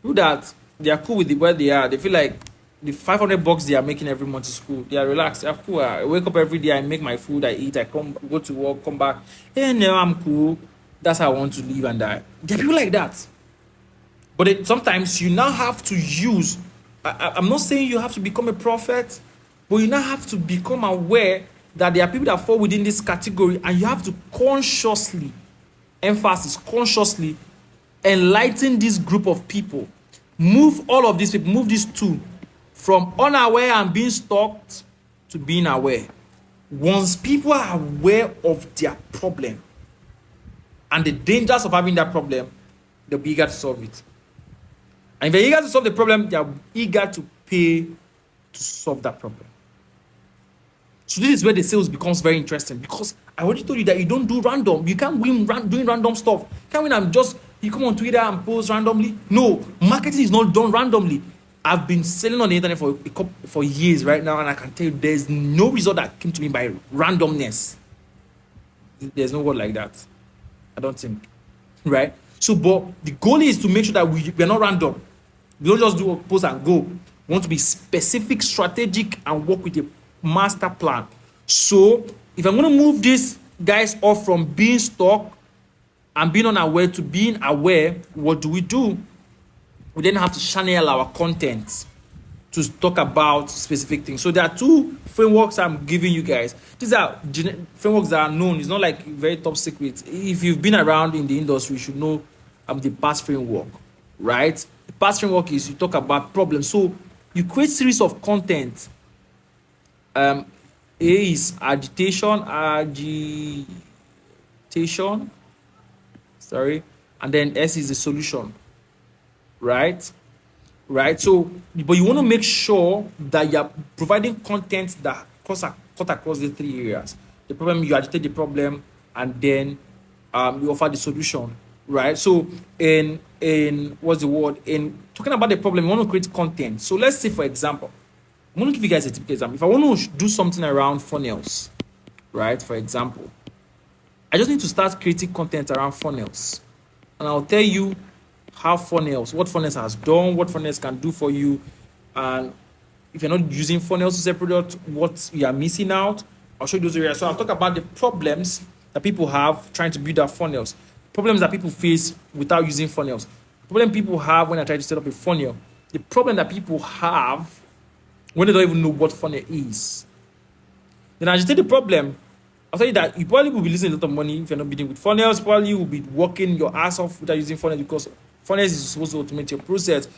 People that they are cool with where they are. They feel like the $500 they are making every month to school, they are relaxed. They are cool. I wake up every day. I make my food. I eat. I go to work. Come back. And now I'm cool. That's how I want to live and die. There are people like that. But sometimes you now have to use, I'm not saying you have to become a prophet, but you now have to become aware that there are people that fall within this category, and you have to consciously enlighten this group of people. Move all of these people, move these two from unaware and being stalked to being aware. Once people are aware of their problem and the dangers of having that problem, they'll be eager to solve it. And if they're eager to solve the problem, they're eager to pay to solve that problem. So this is where the sales becomes very interesting, because I already told you that you don't do random. You can't win doing random stuff. You can't win and just you come on Twitter and post randomly. No, marketing is not done randomly. I've been selling on the internet for years right now, and I can tell you there's no result that came to me by randomness. There's no word like that, I don't think, right? So, but the goal is to make sure that we're not random. We don't just do a post and go. We want to be specific, strategic, and work with a master plan. So if I'm going to move these guys off from being stuck and being unaware to being aware, what do? We then have to channel our content to talk about specific things. So there are two frameworks I'm giving you guys. These are frameworks that are known. It's not like very top secret. If you've been around in the industry, you should know the PASS framework, right? The PASS framework is you talk about problems. So you create series of content. A is agitation, sorry, and then S is the solution, right? So, but you want to make sure that you're providing content that cut across the three areas. The problem, you agitate the problem, and then you offer the solution, right? So in what's the word? In talking about the problem, you want to create content. So let's say, for example, I'm going to give you guys a typical example. If I want to do something around funnels, right? For example, I just need to start creating content around funnels, and I'll tell you what funnels has done, what funnels can do for you, and if you're not using funnels to sell product, what you are missing out. I'll show you those areas. So I'll talk about the problems that people have trying to build their funnels, problems that people face without using funnels, problem people have when I try to set up a funnel, the problem that people have when they don't even know what funnel is. Then I just take the problem. I'll tell you that you probably will be losing a lot of money if you're not bidding with funnels. Probably you will be working your ass off without using funnels, because funnels is supposed to automate your process.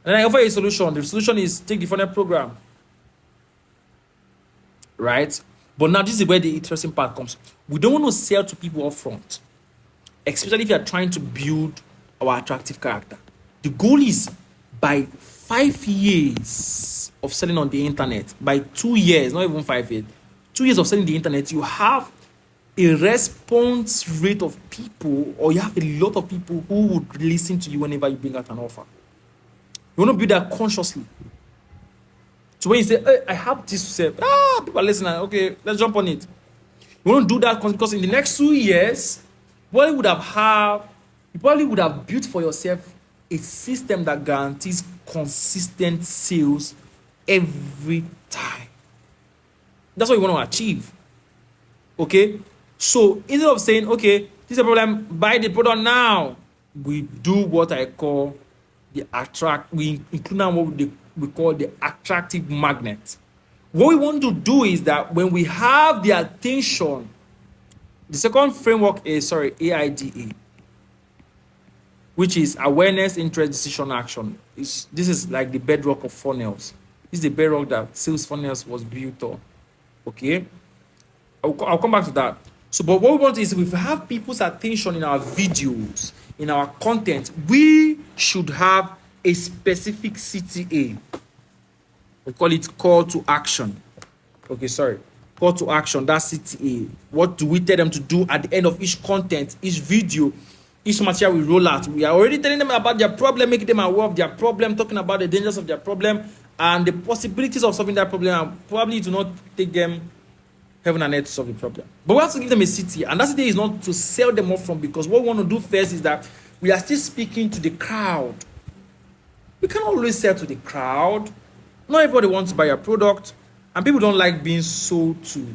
And I offer a solution. The solution is take the funnel program, right? But now this is where the interesting part comes. We don't want to sell to people up front, especially if you are trying to build our attractive character. The goal is by 5 years of selling on the internet, by 2 years, not even 5 years, 2 years of selling the internet, you have a response rate of people, or you have a lot of people who would listen to you whenever you bring out an offer. You want to build that consciously. So when you say, hey, I have this to say, people are listening, okay, let's jump on it. You want to do that because in the next 2 years, you probably would have built for yourself a system that guarantees consistent sales every time. That's what you want to achieve. Okay? So instead of saying, okay, this is a problem, buy the product now, we do what I call we include now what we call the attractive magnet. What we want to do is that when we have the attention, the second framework is, AIDA, which is awareness, interest, decision, action. This is like the bedrock of funnels. This is the bedrock that sales funnels was built on. Okay? I'll come back to that. So, but what we want is, if we have people's attention in our videos, in our content, we should have a specific CTA. We call it call to action. Call to action, that's CTA. What do we tell them to do at the end of each content, each video, each material we roll out? We are already telling them about their problem, making them aware of their problem, talking about the dangers of their problem and the possibilities of solving that problem, and probably to not take them heaven and earth to solve the problem. But we have to give them a CTA, and that CTA is not to sell them off from, because what we want to do first is that we are still speaking to the crowd. We can't always sell to the crowd. Not everybody wants to buy your product, and people don't like being sold to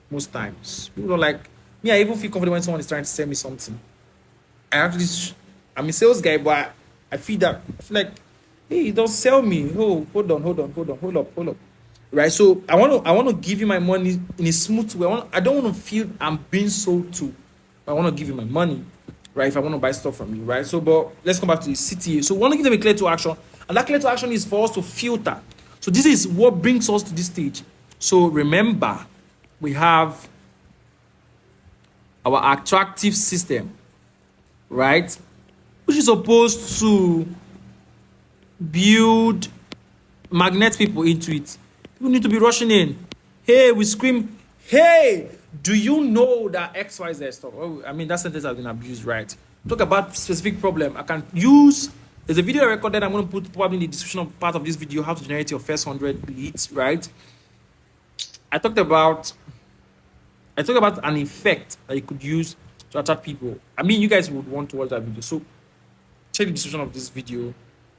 most times. People don't like me. I even feel confident when someone is trying to sell me something. I'm a sales guy, but I feel like, hey, don't sell me. Oh, hold up. Right? So I want to give you my money in a smooth way. I don't want to feel I'm being sold to. I want to give you my money, right? If I want to buy stuff from you, right? So, but let's come back to the CTA. So we want to give them a clear to action, and that clear to action is for us to filter. So this is what brings us to this stage. So remember, we have our attractive system, right? Which is supposed to build magnet people into it. People need to be rushing in. Hey, we scream, hey, do you know that XYZ stuff? Oh, I mean, that sentence has been abused, right? Talk about specific problem. I can use, there's a video I recorded. I'm going to put probably in the description of part of this video, how to generate your first 100 leads, right? I talked about an effect that you could use to attract people. I mean, you guys would want to watch that video. So check the description of this video.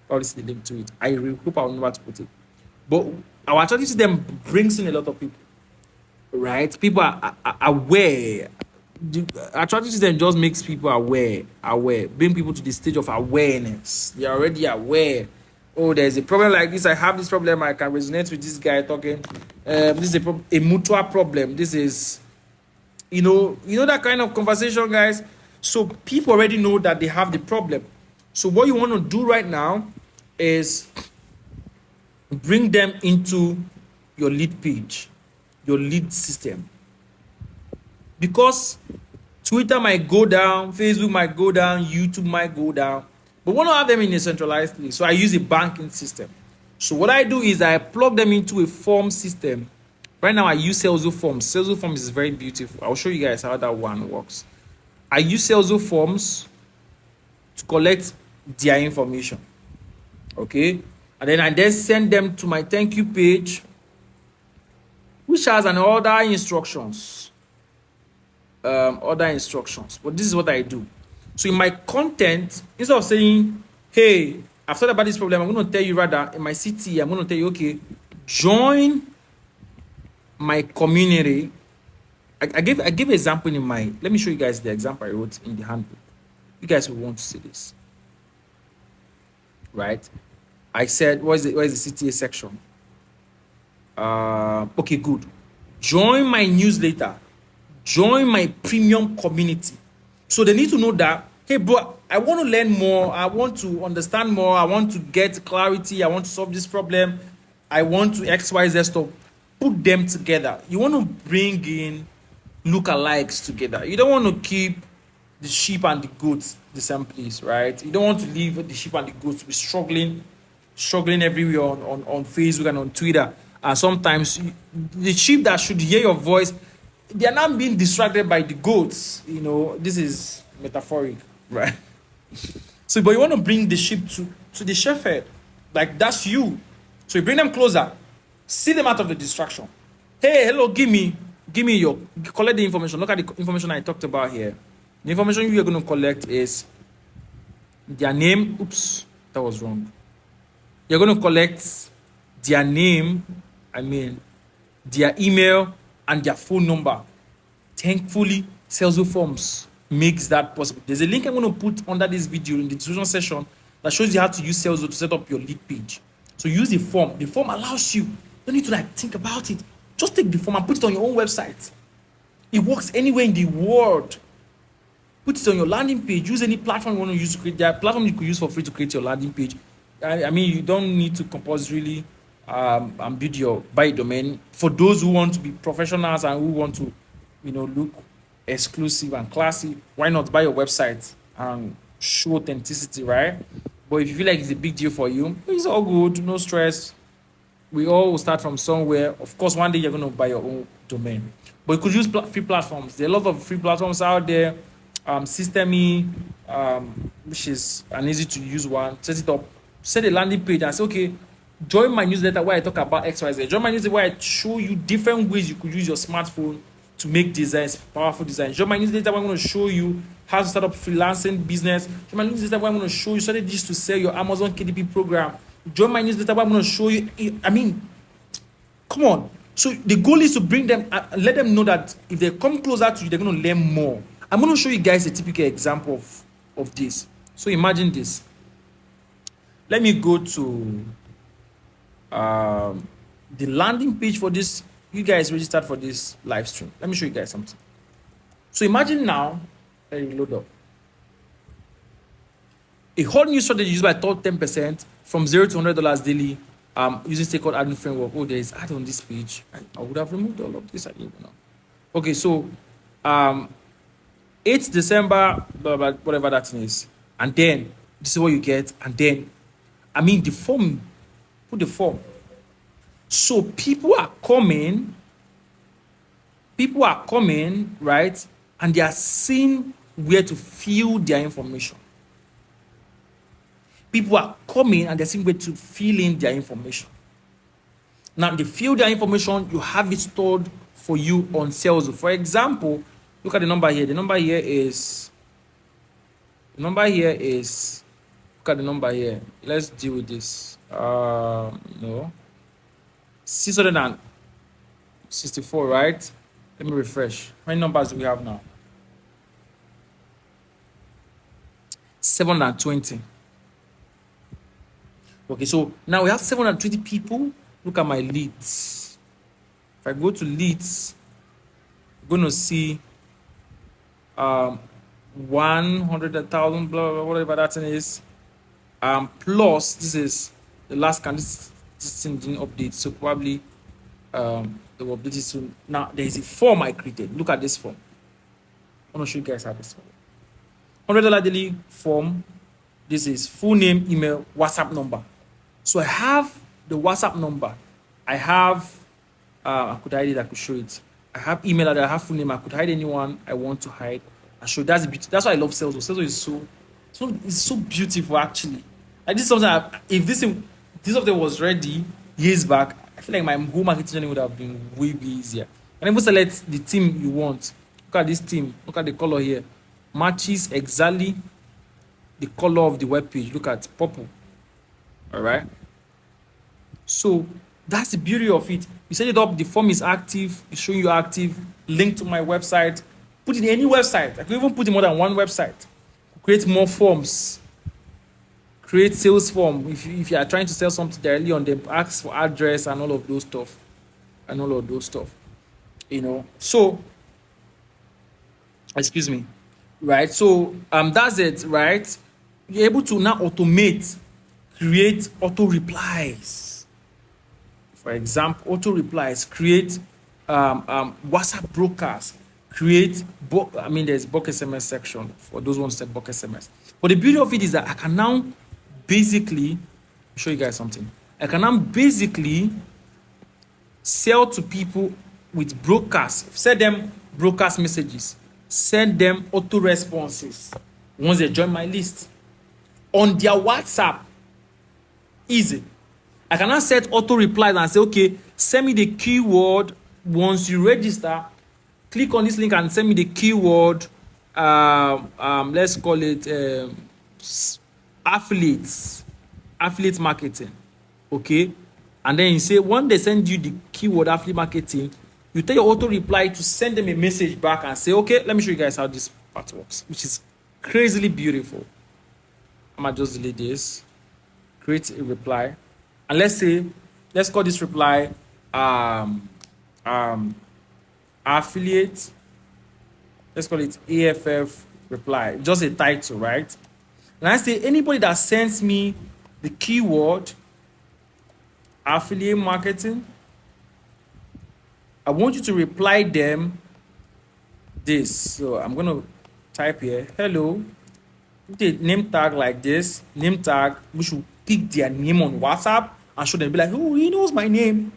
Probably see the link to it. I really hope I'll know how to put it. But our attractive system brings in a lot of people, right? People are aware. The attractive system just makes people aware, bring people to the stage of awareness. They are already aware. Oh, there's a problem like this. I have this problem. I can resonate with this guy talking. This is a mutual problem. This is, you know that kind of conversation, guys. So people already know that they have the problem. So what you want to do right now is bring them into your lead page, your lead system. Because Twitter might go down, Facebook might go down, YouTube might go down, but we want to have them in a centralized place. So I use a banking system. So what I do is I plug them into a form system. Right now I use Salesforce Forms. Salesforce Forms is very beautiful. I'll show you guys how that one works. I use Salesforce Forms to collect their information. Okay? And then I send them to my thank you page, which has an order instructions. But this is what I do. So in my content, instead of saying, hey, I've thought about this problem, I'm going to tell you rather in my city, I'm going to tell you, okay, join my community. I gave an example in my, let me show you guys the example I wrote in the handbook. You guys will want to see this. Right? I said, what is the CTA section? Okay, good. Join my newsletter. Join my premium community. So they need to know that, hey, bro, I want to learn more. I want to understand more. I want to get clarity. I want to solve this problem. I want to XYZ stuff. Put them together. You want to bring in lookalikes together. You don't want to keep the sheep and the goats the same place, right? You don't want to leave the sheep and the goats to be struggling everywhere on Facebook and on Twitter. And sometimes the sheep that should hear your voice, they are not being distracted by the goats. This is metaphoric, right? So, but you want to bring the sheep to the shepherd. Like, that's you. So you bring them closer. See them out of the distraction. Hey, hello, give me collect the information. Look at the information I talked about here. The information you are going to collect is their name. Oops, that was wrong. You're going to collect their name, their email, and their phone number. Thankfully, Salesforce Forms makes that possible. There's a link I'm going to put under this video in the description section that shows you how to use Salesforce to set up your lead page. So use the form. The form allows you. You don't need to think about it. Just take the form and put it on your own website. It works anywhere in the world. Put it on your landing page. Use any platform you want to use to create. There are platforms you could use for free to create your landing page. You don't need to compulsorily build your buy domain. For those who want to be professionals and who want to, look exclusive and classy, why not buy your website and show authenticity, right? But if you feel like it's a big deal for you, it's all good, no stress. We all will start from somewhere. Of course, one day you're going to buy your own domain. But you could use free platforms. There are a lot of free platforms out there. System.me, which is an easy to use one. Set it up. Set a landing page and say, okay, join my newsletter where I talk about XYZ. Join my newsletter where I show you different ways you could use your smartphone to make designs, powerful designs. Join my newsletter where I'm going to show you how to start up freelancing business. Join my newsletter where I'm going to show you strategies to sell your Amazon KDP program. Join my newsletter where I'm going to show you, come on. So the goal is to bring them, let them know that if they come closer to you, they're going to learn more. I'm going to show you guys a typical example of this. So imagine this. Let me go to the landing page for this. You guys registered for this live stream. Let me show you guys something. So imagine now, let me load up. A whole new strategy used by top 10% from $0 to $100 daily using stakeholder ATNUC Framework. Oh, there is ad on this page. I would have removed all of this. I didn't know. Okay, so 8th December, blah, blah, whatever that thing is. And then this is what you get. And then, I mean, the form, put the form. So people are coming, right? And they are seeing where to fill their information. People are coming and they're seeing where to fill in their information. Now, they fill their information, you have it stored for you on Salesforce. For example, look at the number here. The number here is, look at the number here. Let's deal with this. No. 664, right? Let me refresh. How many numbers do we have now? 720. Okay, so now we have 720 people. Look at my leads. If I go to leads, I'm going to see 100,000, blah, blah, whatever that thing is. Plus, this is the last can. This thing didn't update, so probably they will update it soon. Now, there is a form I created. Look at this form. I want to show you guys how this form. $100 daily form. This is full name, email, WhatsApp number. So I have the WhatsApp number. I have, I could hide it, I could show it. I have email address, I have full name, I could hide anyone I want to hide. I show that's beautiful. That's why I love Salesforce. Salesforce is so beautiful actually. Like this is something if this software was ready years back, I feel like my whole marketing journey would have been way easier. And even select the team you want. Look at this team. Look at the color here. Matches exactly the color of the web page. Look at purple. All right. So that's the beauty of it. You set it up, the form is active, it's showing you active, link to my website, put it in any website. I can even put in more than one website. Create more forms. Create sales form. If you are trying to sell something directly on them, ask for address and all of those stuff. You know. So, excuse me. Right. So that's it, right? You're able to now automate, create auto replies. For example, auto replies, create WhatsApp broadcasts, create there's bulk SMS section for those ones that bulk SMS. But the beauty of it is that I can now basically show you guys something. I can now basically sell to people with broadcasts, send them broadcast messages, send them auto responses once they join my list on their WhatsApp. Easy. I can now set auto replies and say, okay, send me the keyword once you register. Click on this link and send me the keyword. Let's call it affiliate marketing. Okay, and then you say when they send you the keyword affiliate marketing, you tell your auto reply to send them a message back and say, okay, let me show you guys how this part works, which is crazily beautiful. I might just delete this. Create a reply. And let's call this reply affiliate. Let's call it AFF reply. Just a title, right? And I say anybody that sends me the keyword affiliate marketing, I want you to reply them this. So I'm gonna type here, hello. The name tag like this, name tag, we should pick their name on WhatsApp and show them, be like, oh, he knows my name.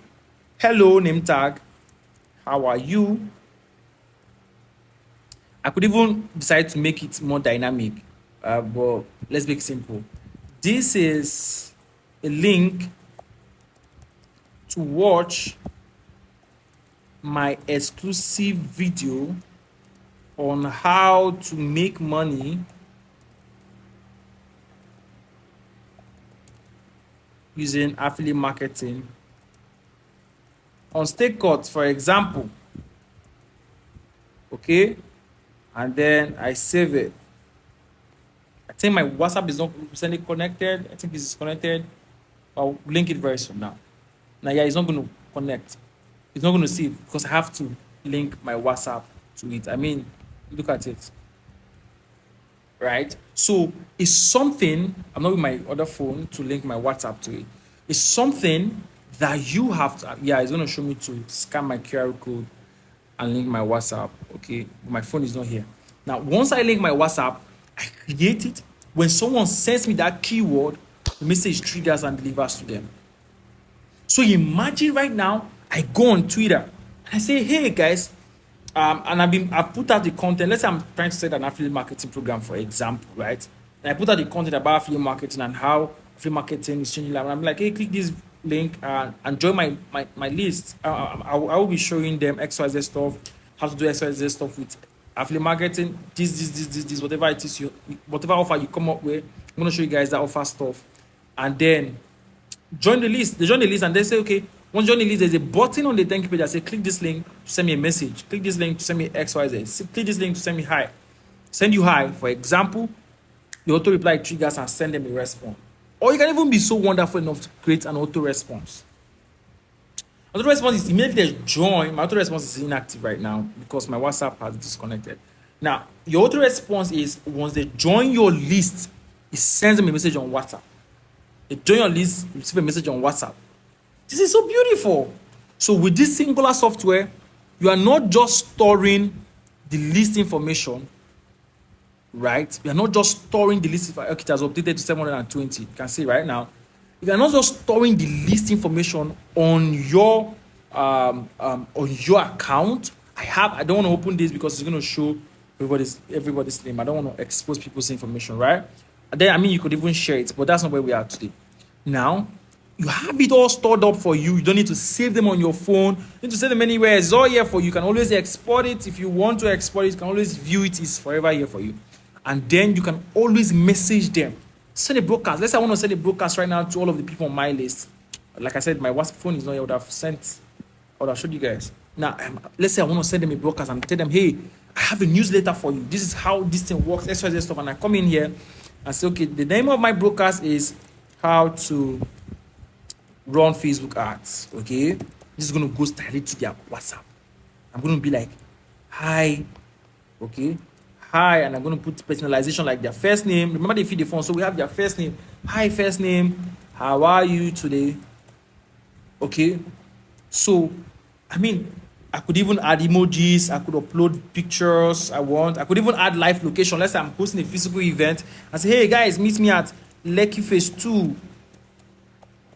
Hello, name tag. How are you? I could even decide to make it more dynamic, but let's make it simple. This is a link to watch my exclusive video on how to make money using affiliate marketing on StakeCut, for example. Okay, and then I save it. I think my WhatsApp is not recently connected. I think it's connected. I'll link it very soon now. Now, yeah, it's not going to connect. It's not going to see it because I have to link my WhatsApp to it. I mean, look at it. Right? So it's something, I'm not with my other phone to link my WhatsApp to it. It's something that you have to, yeah, it's going to show me to scan my QR code and link my WhatsApp. Okay, my phone is not here. Now, once I link my WhatsApp, I create it. When someone sends me that keyword, the message triggers and delivers to them. So imagine right now, I go on Twitter and I say, hey guys, and I've put out the content. Let's say I'm trying to set an affiliate marketing program, for example, right? And I put out the content about affiliate marketing and how affiliate marketing is changing life. And I'm like, hey, click this link and join my list. I will be showing them XYZ stuff, how to do XYZ stuff with affiliate marketing, this, whatever it is, whatever offer you come up with. I'm going to show you guys that offer stuff. And then join the list. They join the list and they say, okay, once you join the list, there's a button on the thank you page that says, click this link to send me a message. Click this link to send me XYZ. Click this link to send me hi. Send you hi. For example, the auto reply triggers and send them a response. Or you can even be so wonderful enough to create an auto response. Auto response is immediately they join. My auto response is inactive right now because my WhatsApp has disconnected. Now, your auto response is once they join your list, it sends them a message on WhatsApp. They join your list, you receive a message on WhatsApp. This is so beautiful. So with this singular software, you are not just storing the list information, right? You are not just storing the list. Okay, it has updated to 720. You can see right now. You are not just storing the list information on your account. I don't want to open this because it's going to show everybody's name. I don't want to expose people's information, right? And then you could even share it, but that's not where we are today. Now, you have it all stored up for you. You don't need to save them on your phone. You need to save them anywhere. It's all here for you. You can always export it. If you want to export it, you can always view it. It's forever here for you. And then you can always message them. Send a broadcast. Let's say I want to send a broadcast right now to all of the people on my list. Like I said, my WhatsApp phone is not here. I would have showed you guys. Now, let's say I want to send them a broadcast and tell them, hey, I have a newsletter for you. This is how this thing works, XYZ stuff. And I come in here and say, okay, the name of my broadcast is how to run Facebook ads. Okay, this is going to go straight to their WhatsApp. I'm going to be like, hi. Okay, hi. And I'm going to put personalization like their first name. Remember they feed the phone, so we have their first name. Hi, first name. How are you today? Okay, so I could even add emojis. I could upload pictures I could even add live location. Let's say I'm hosting a physical event and say, hey guys, meet me at Lekki Phase 2.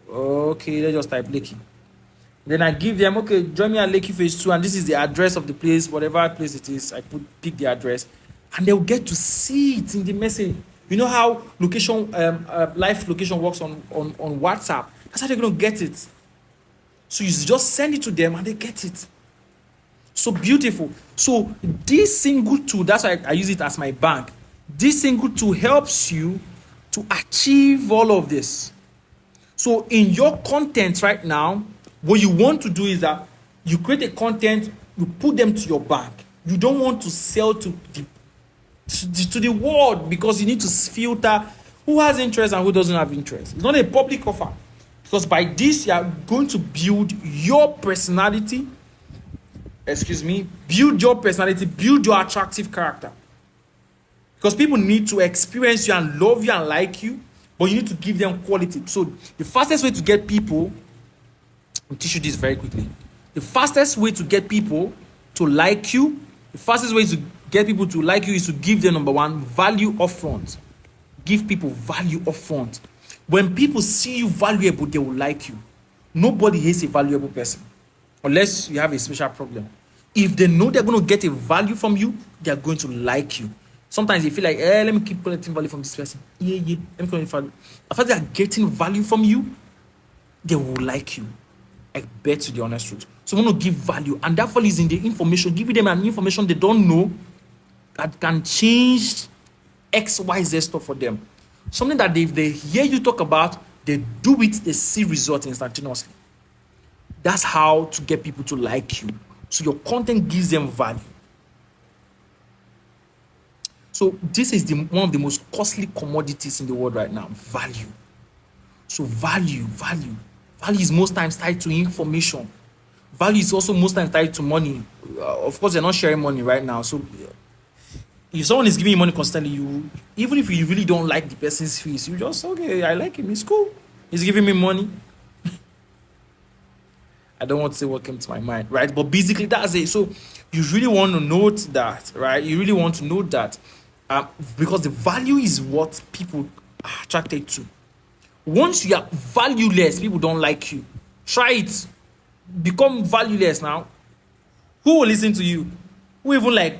Okay, let's just type Lekki. Then I give them, okay, join me at Lekki Phase 2, and this is the address of the place, whatever place it is. I pick the address, and they'll get to see it in the message. You know how location, live location works on WhatsApp? That's how they're going to get it. So you just send it to them, and they get it. So beautiful. So this single tool, that's why I use it as my bank. This single tool helps you to achieve all of this. So in your content right now, what you want to do is that you create a content, you put them to your bank. You don't want to sell to the world because you need to filter who has interest and who doesn't have interest. It's not a public offer. Because by this, you are going to build your personality. Build your personality, build your attractive character. Because people need to experience you and love you and like you, but you need to give them quality. So the fastest way to get people, I'll teach you this very quickly. The fastest way to get people to like you, the fastest way to get people to like you is to give them, number one, value upfront. Give people value upfront. When people see you valuable, they will like you. Nobody hates a valuable person. Unless you have a special problem. If they know they're going to get a value from you, they're going to like you. Sometimes they feel like, let me keep collecting value from this person. Let me collect value. After they are getting value from you, they will like you. I bet you the honest truth. So we want to give value. And that value is in the information. Give them an information they don't know that can change XYZ stuff for them. Something that if they hear you talk about, they do it, they see results instantaneously. That's how to get people to like you. So your content gives them value. So this is one of the most costly commodities in the world right now. Value. So value is most times tied to information. Value is also most times tied to money. Of course, they're not sharing money right now. So if someone is giving you money constantly, even if you really don't like the person's face, you just, okay, I like him, it's cool. He's giving me money. I I don't want to say what came to my mind, right? But basically that's it. So you really want to note that, right? You really want to note that because the value is what people are attracted to. Once you are valueless, people don't like you. Try it. Become valueless now. Who will listen to you? Who even like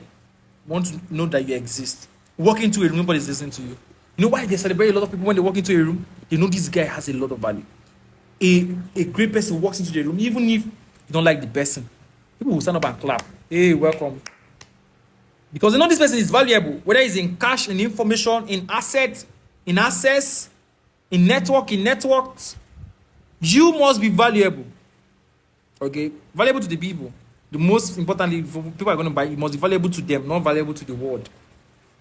want to know that you exist? Walk into a room, nobody's listening to you. You know why they celebrate a lot of people when they walk into a room? They know this guy has a lot of value. A great person walks into the room, even if you don't like the person, people will stand up and clap. Hey, welcome. Because they know this person is valuable, whether it's in cash, in information, in assets, in access, in networks. You must be valuable. Okay? Valuable to the people. The most importantly, if people are going to buy, you must be valuable to them, not valuable to the world.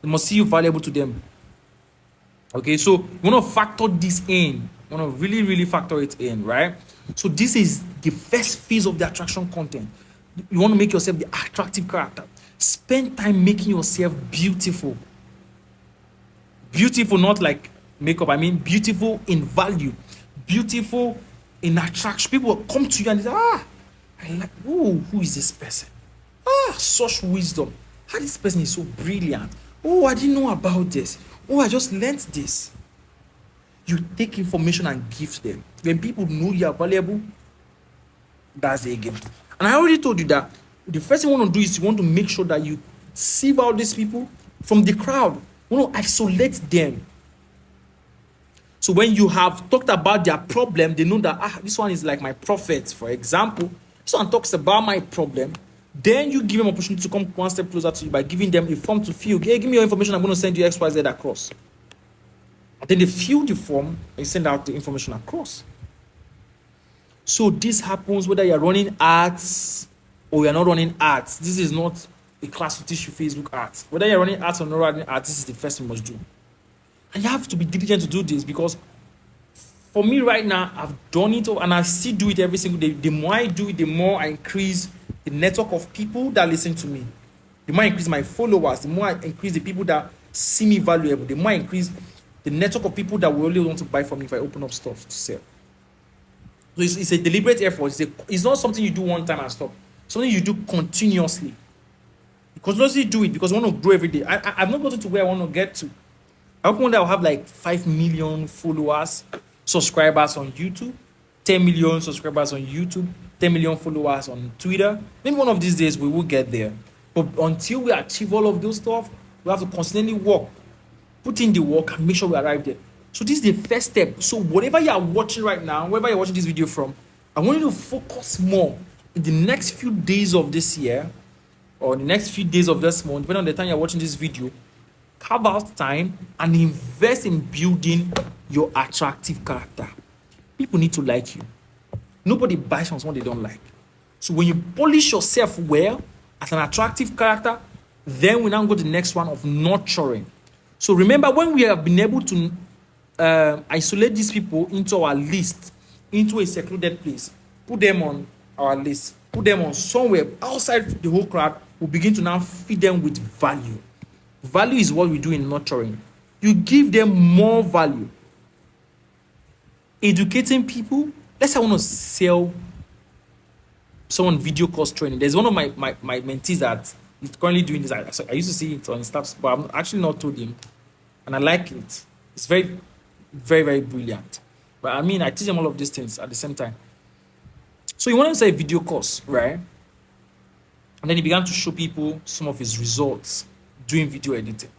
They must see you valuable to them. Okay, so you want to factor this in. You want to really, really factor it in, right? So this is the first phase of the attraction content. You want to make yourself the attractive character. Spend time making yourself beautiful. Beautiful, not like makeup. I mean beautiful in value. Beautiful in attraction. People will come to you and they say, I like, who is this person? Such wisdom. How this person is so brilliant. I didn't know about this. I just learned this. You take information and give them. When people know you are valuable, that's it again. And I already told you that the first thing you want to do is you want to make sure that you sieve out these people from the crowd. You want to isolate them. So when you have talked about their problem, they know that this one is like my prophet, for example. This one talks about my problem. Then you give them opportunity to come one step closer to you by giving them a form to fill. Hey, give me your information. I'm going to send you XYZ across. And then they fill the form and you send out the information across. So this happens whether you're running ads or you're not running ads. This is not a class to teach you Facebook ads. Whether you're running ads or not running ads, this is the first thing you must do. And you have to be diligent to do this because for me right now, I've done it and I still do it every single day. The more I do it, the more I increase the network of people that listen to me. The more I increase my followers, the more I increase the people that see me valuable, the more I increase the network of people that will only want to buy from me if I open up stuff to sell. So it's a deliberate effort. It's not something you do one time and stop. Something you do continuously. You continuously do it because you want to grow every day. I've not gotten to where I want to get to. I hope one day I'll have like 5 million followers, subscribers on YouTube, 10 million subscribers on YouTube, 10 million followers on Twitter. Maybe one of these days we will get there. But until we achieve all of those stuff, we have to constantly work, put in the work and make sure we arrive there. So this is the first step. So whatever you are watching right now, wherever you're watching this video from, I want you to focus more in the next few days of this year or the next few days of this month, depending on the time you're watching this video. Carve out time and invest in building your attractive character. People need to like you. Nobody buys from someone they don't like. So when you polish yourself well as an attractive character, then we now go to the next one of nurturing. So remember, when we have been able to isolate these people into our list, into a secluded place, put them on our list, put them on somewhere outside the whole crowd, we begin to now feed them with value. Value is what we do in nurturing. You give them more value. Educating people. Let's say I want to sell someone video course training. There's one of my mentees that is currently doing this. I used to see it on stuff, but I'm actually not told him. And I like it. It's very, very, very brilliant. But I mean, I teach them all of these things at the same time. So he wanted to say a video course, right? And then he began to show people some of his results doing video editing.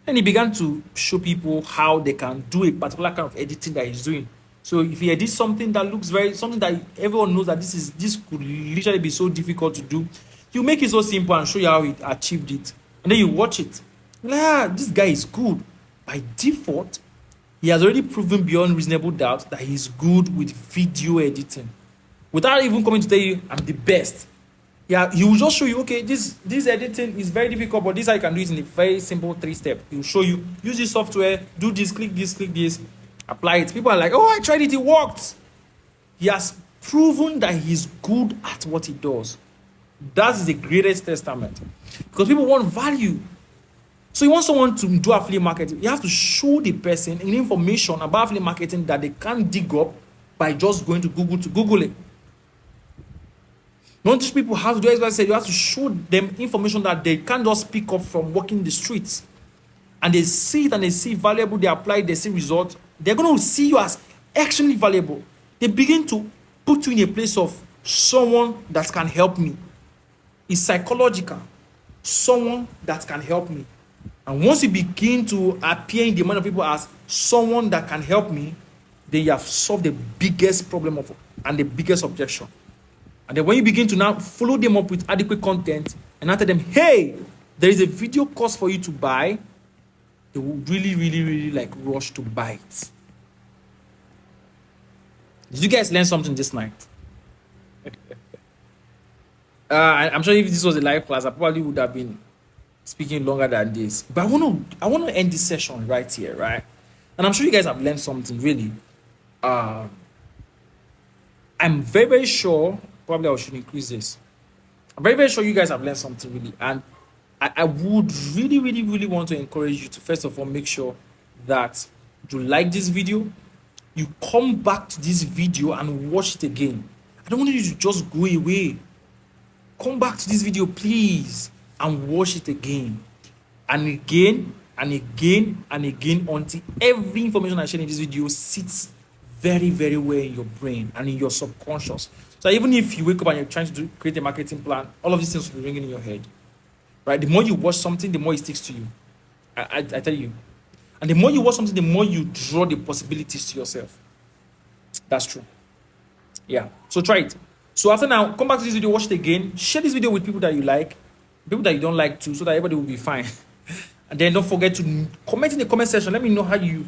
And he began to show people how they can do a particular kind of editing that he's doing. So if he edits something that looks something that everyone knows that this could literally be so difficult to do, you make it so simple and show you how he achieved it. And then you watch it. This guy is good. By default, he has already proven beyond reasonable doubt that he's good with video editing. Without even coming to tell you, I'm the best. Yeah, he will just show you, okay, this editing is very difficult, but this how you can do it in a very simple 3-step. He will show you, use this software, do this, click this, apply it. People are like, I tried it worked. He has proven that he's good at what he does. That is the greatest testament. Because people want value. So you want someone to do affiliate marketing, you have to show the person information about affiliate marketing that they can't dig up by just going to Google it. Don't teach people how to do it. You have to show them information that they can't just pick up from walking the streets. And they see it and they see valuable, they apply, they see results. They're going to see you as extremely valuable. They begin to put you in a place of someone that can help me. It's psychological. Someone that can help me. And once you begin to appear in the mind of people as someone that can help me, then you have solved the biggest problem and the biggest objection. And then when you begin to now follow them up with adequate content and now tell them, hey, there is a video course for you to buy, they will really, really, really like rush to buy it. Did you guys learn something this night? I'm sure if this was a live class, I probably would have been speaking longer than this. But I want to end this session right here, right? And I'm sure you guys have learned something really. I'm very, very sure. Probably I should increase this. I'm very, very sure you guys have learned something really, and I would really, really, really want to encourage you to first of all make sure that you like this video, you come back to this video and watch it again. I don't want you to just go away. Come back to this video, please, and watch it again and again and again and again until every information I share in this video sits very, very well in your brain and in your subconscious. So even if you wake up and you're trying to create a marketing plan, all of these things will be ringing in your head. Right? The more you watch something, the more it sticks to you. I tell you. And the more you watch something, the more you draw the possibilities to yourself. That's true. Yeah. So try it. So after now, come back to this video, watch it again. Share this video with people that you like, people that you don't like too, so that everybody will be fine. And then don't forget to comment in the comment section. Let me know what you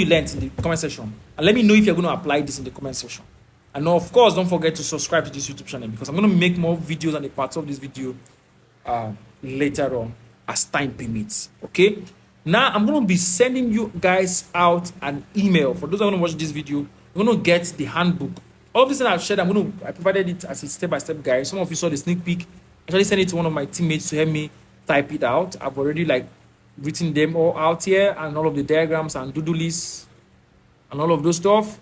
learned in the comment section. And let me know if you're going to apply this in the comment section. And of course, don't forget to subscribe to this YouTube channel because I'm going to make more videos and a part of this video later on as time permits. Okay, now I'm going to be sending you guys out an email. For those that want to watch this video, you're going to get the handbook. All of this that I've shared, I provided it as a step-by-step guide. Some of you saw the sneak peek. I actually sent it to one of my teammates to help me type it out. I've already written them all out here and all of the diagrams and do lists and all of those stuff.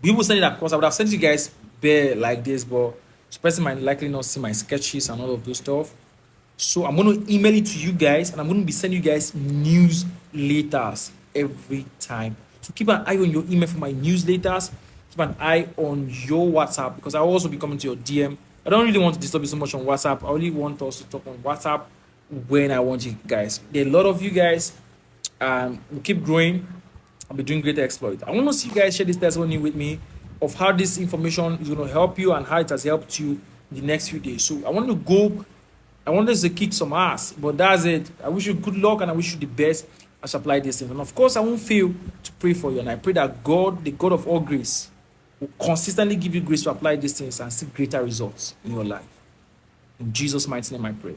We will send it across. I would have sent you guys bare like this, but this person might likely not see my sketches and all of those stuff. So I'm going to email it to you guys and I'm going to be sending you guys newsletters every time. So keep an eye on your email for my newsletters. Keep an eye on your WhatsApp because I'll also be coming to your DM. I don't really want to disturb you so much on WhatsApp. I only want us to talk on WhatsApp when I want you guys. There are a lot of you guys. We'll keep growing. I'll be doing great exploits. I want to see you guys share this testimony with me of how this information is going to help you and how it has helped you in the next few days. So I want us to kick some ass, but that's it. I wish you good luck and I wish you the best as you apply these things. And of course, I won't fail to pray for you. And I pray that God, the God of all grace, will consistently give you grace to apply these things and see greater results in your life. In Jesus' mighty name I pray.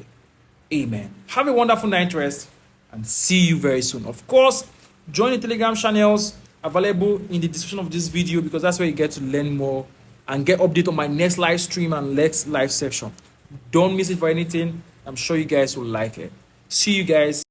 Amen. Have a wonderful night rest and see you very soon. Of course, join the Telegram channels available in the description of this video because that's where you get to learn more and get update on my next live stream and next live session. Don't miss it for anything. I'm sure you guys will like it. See you guys.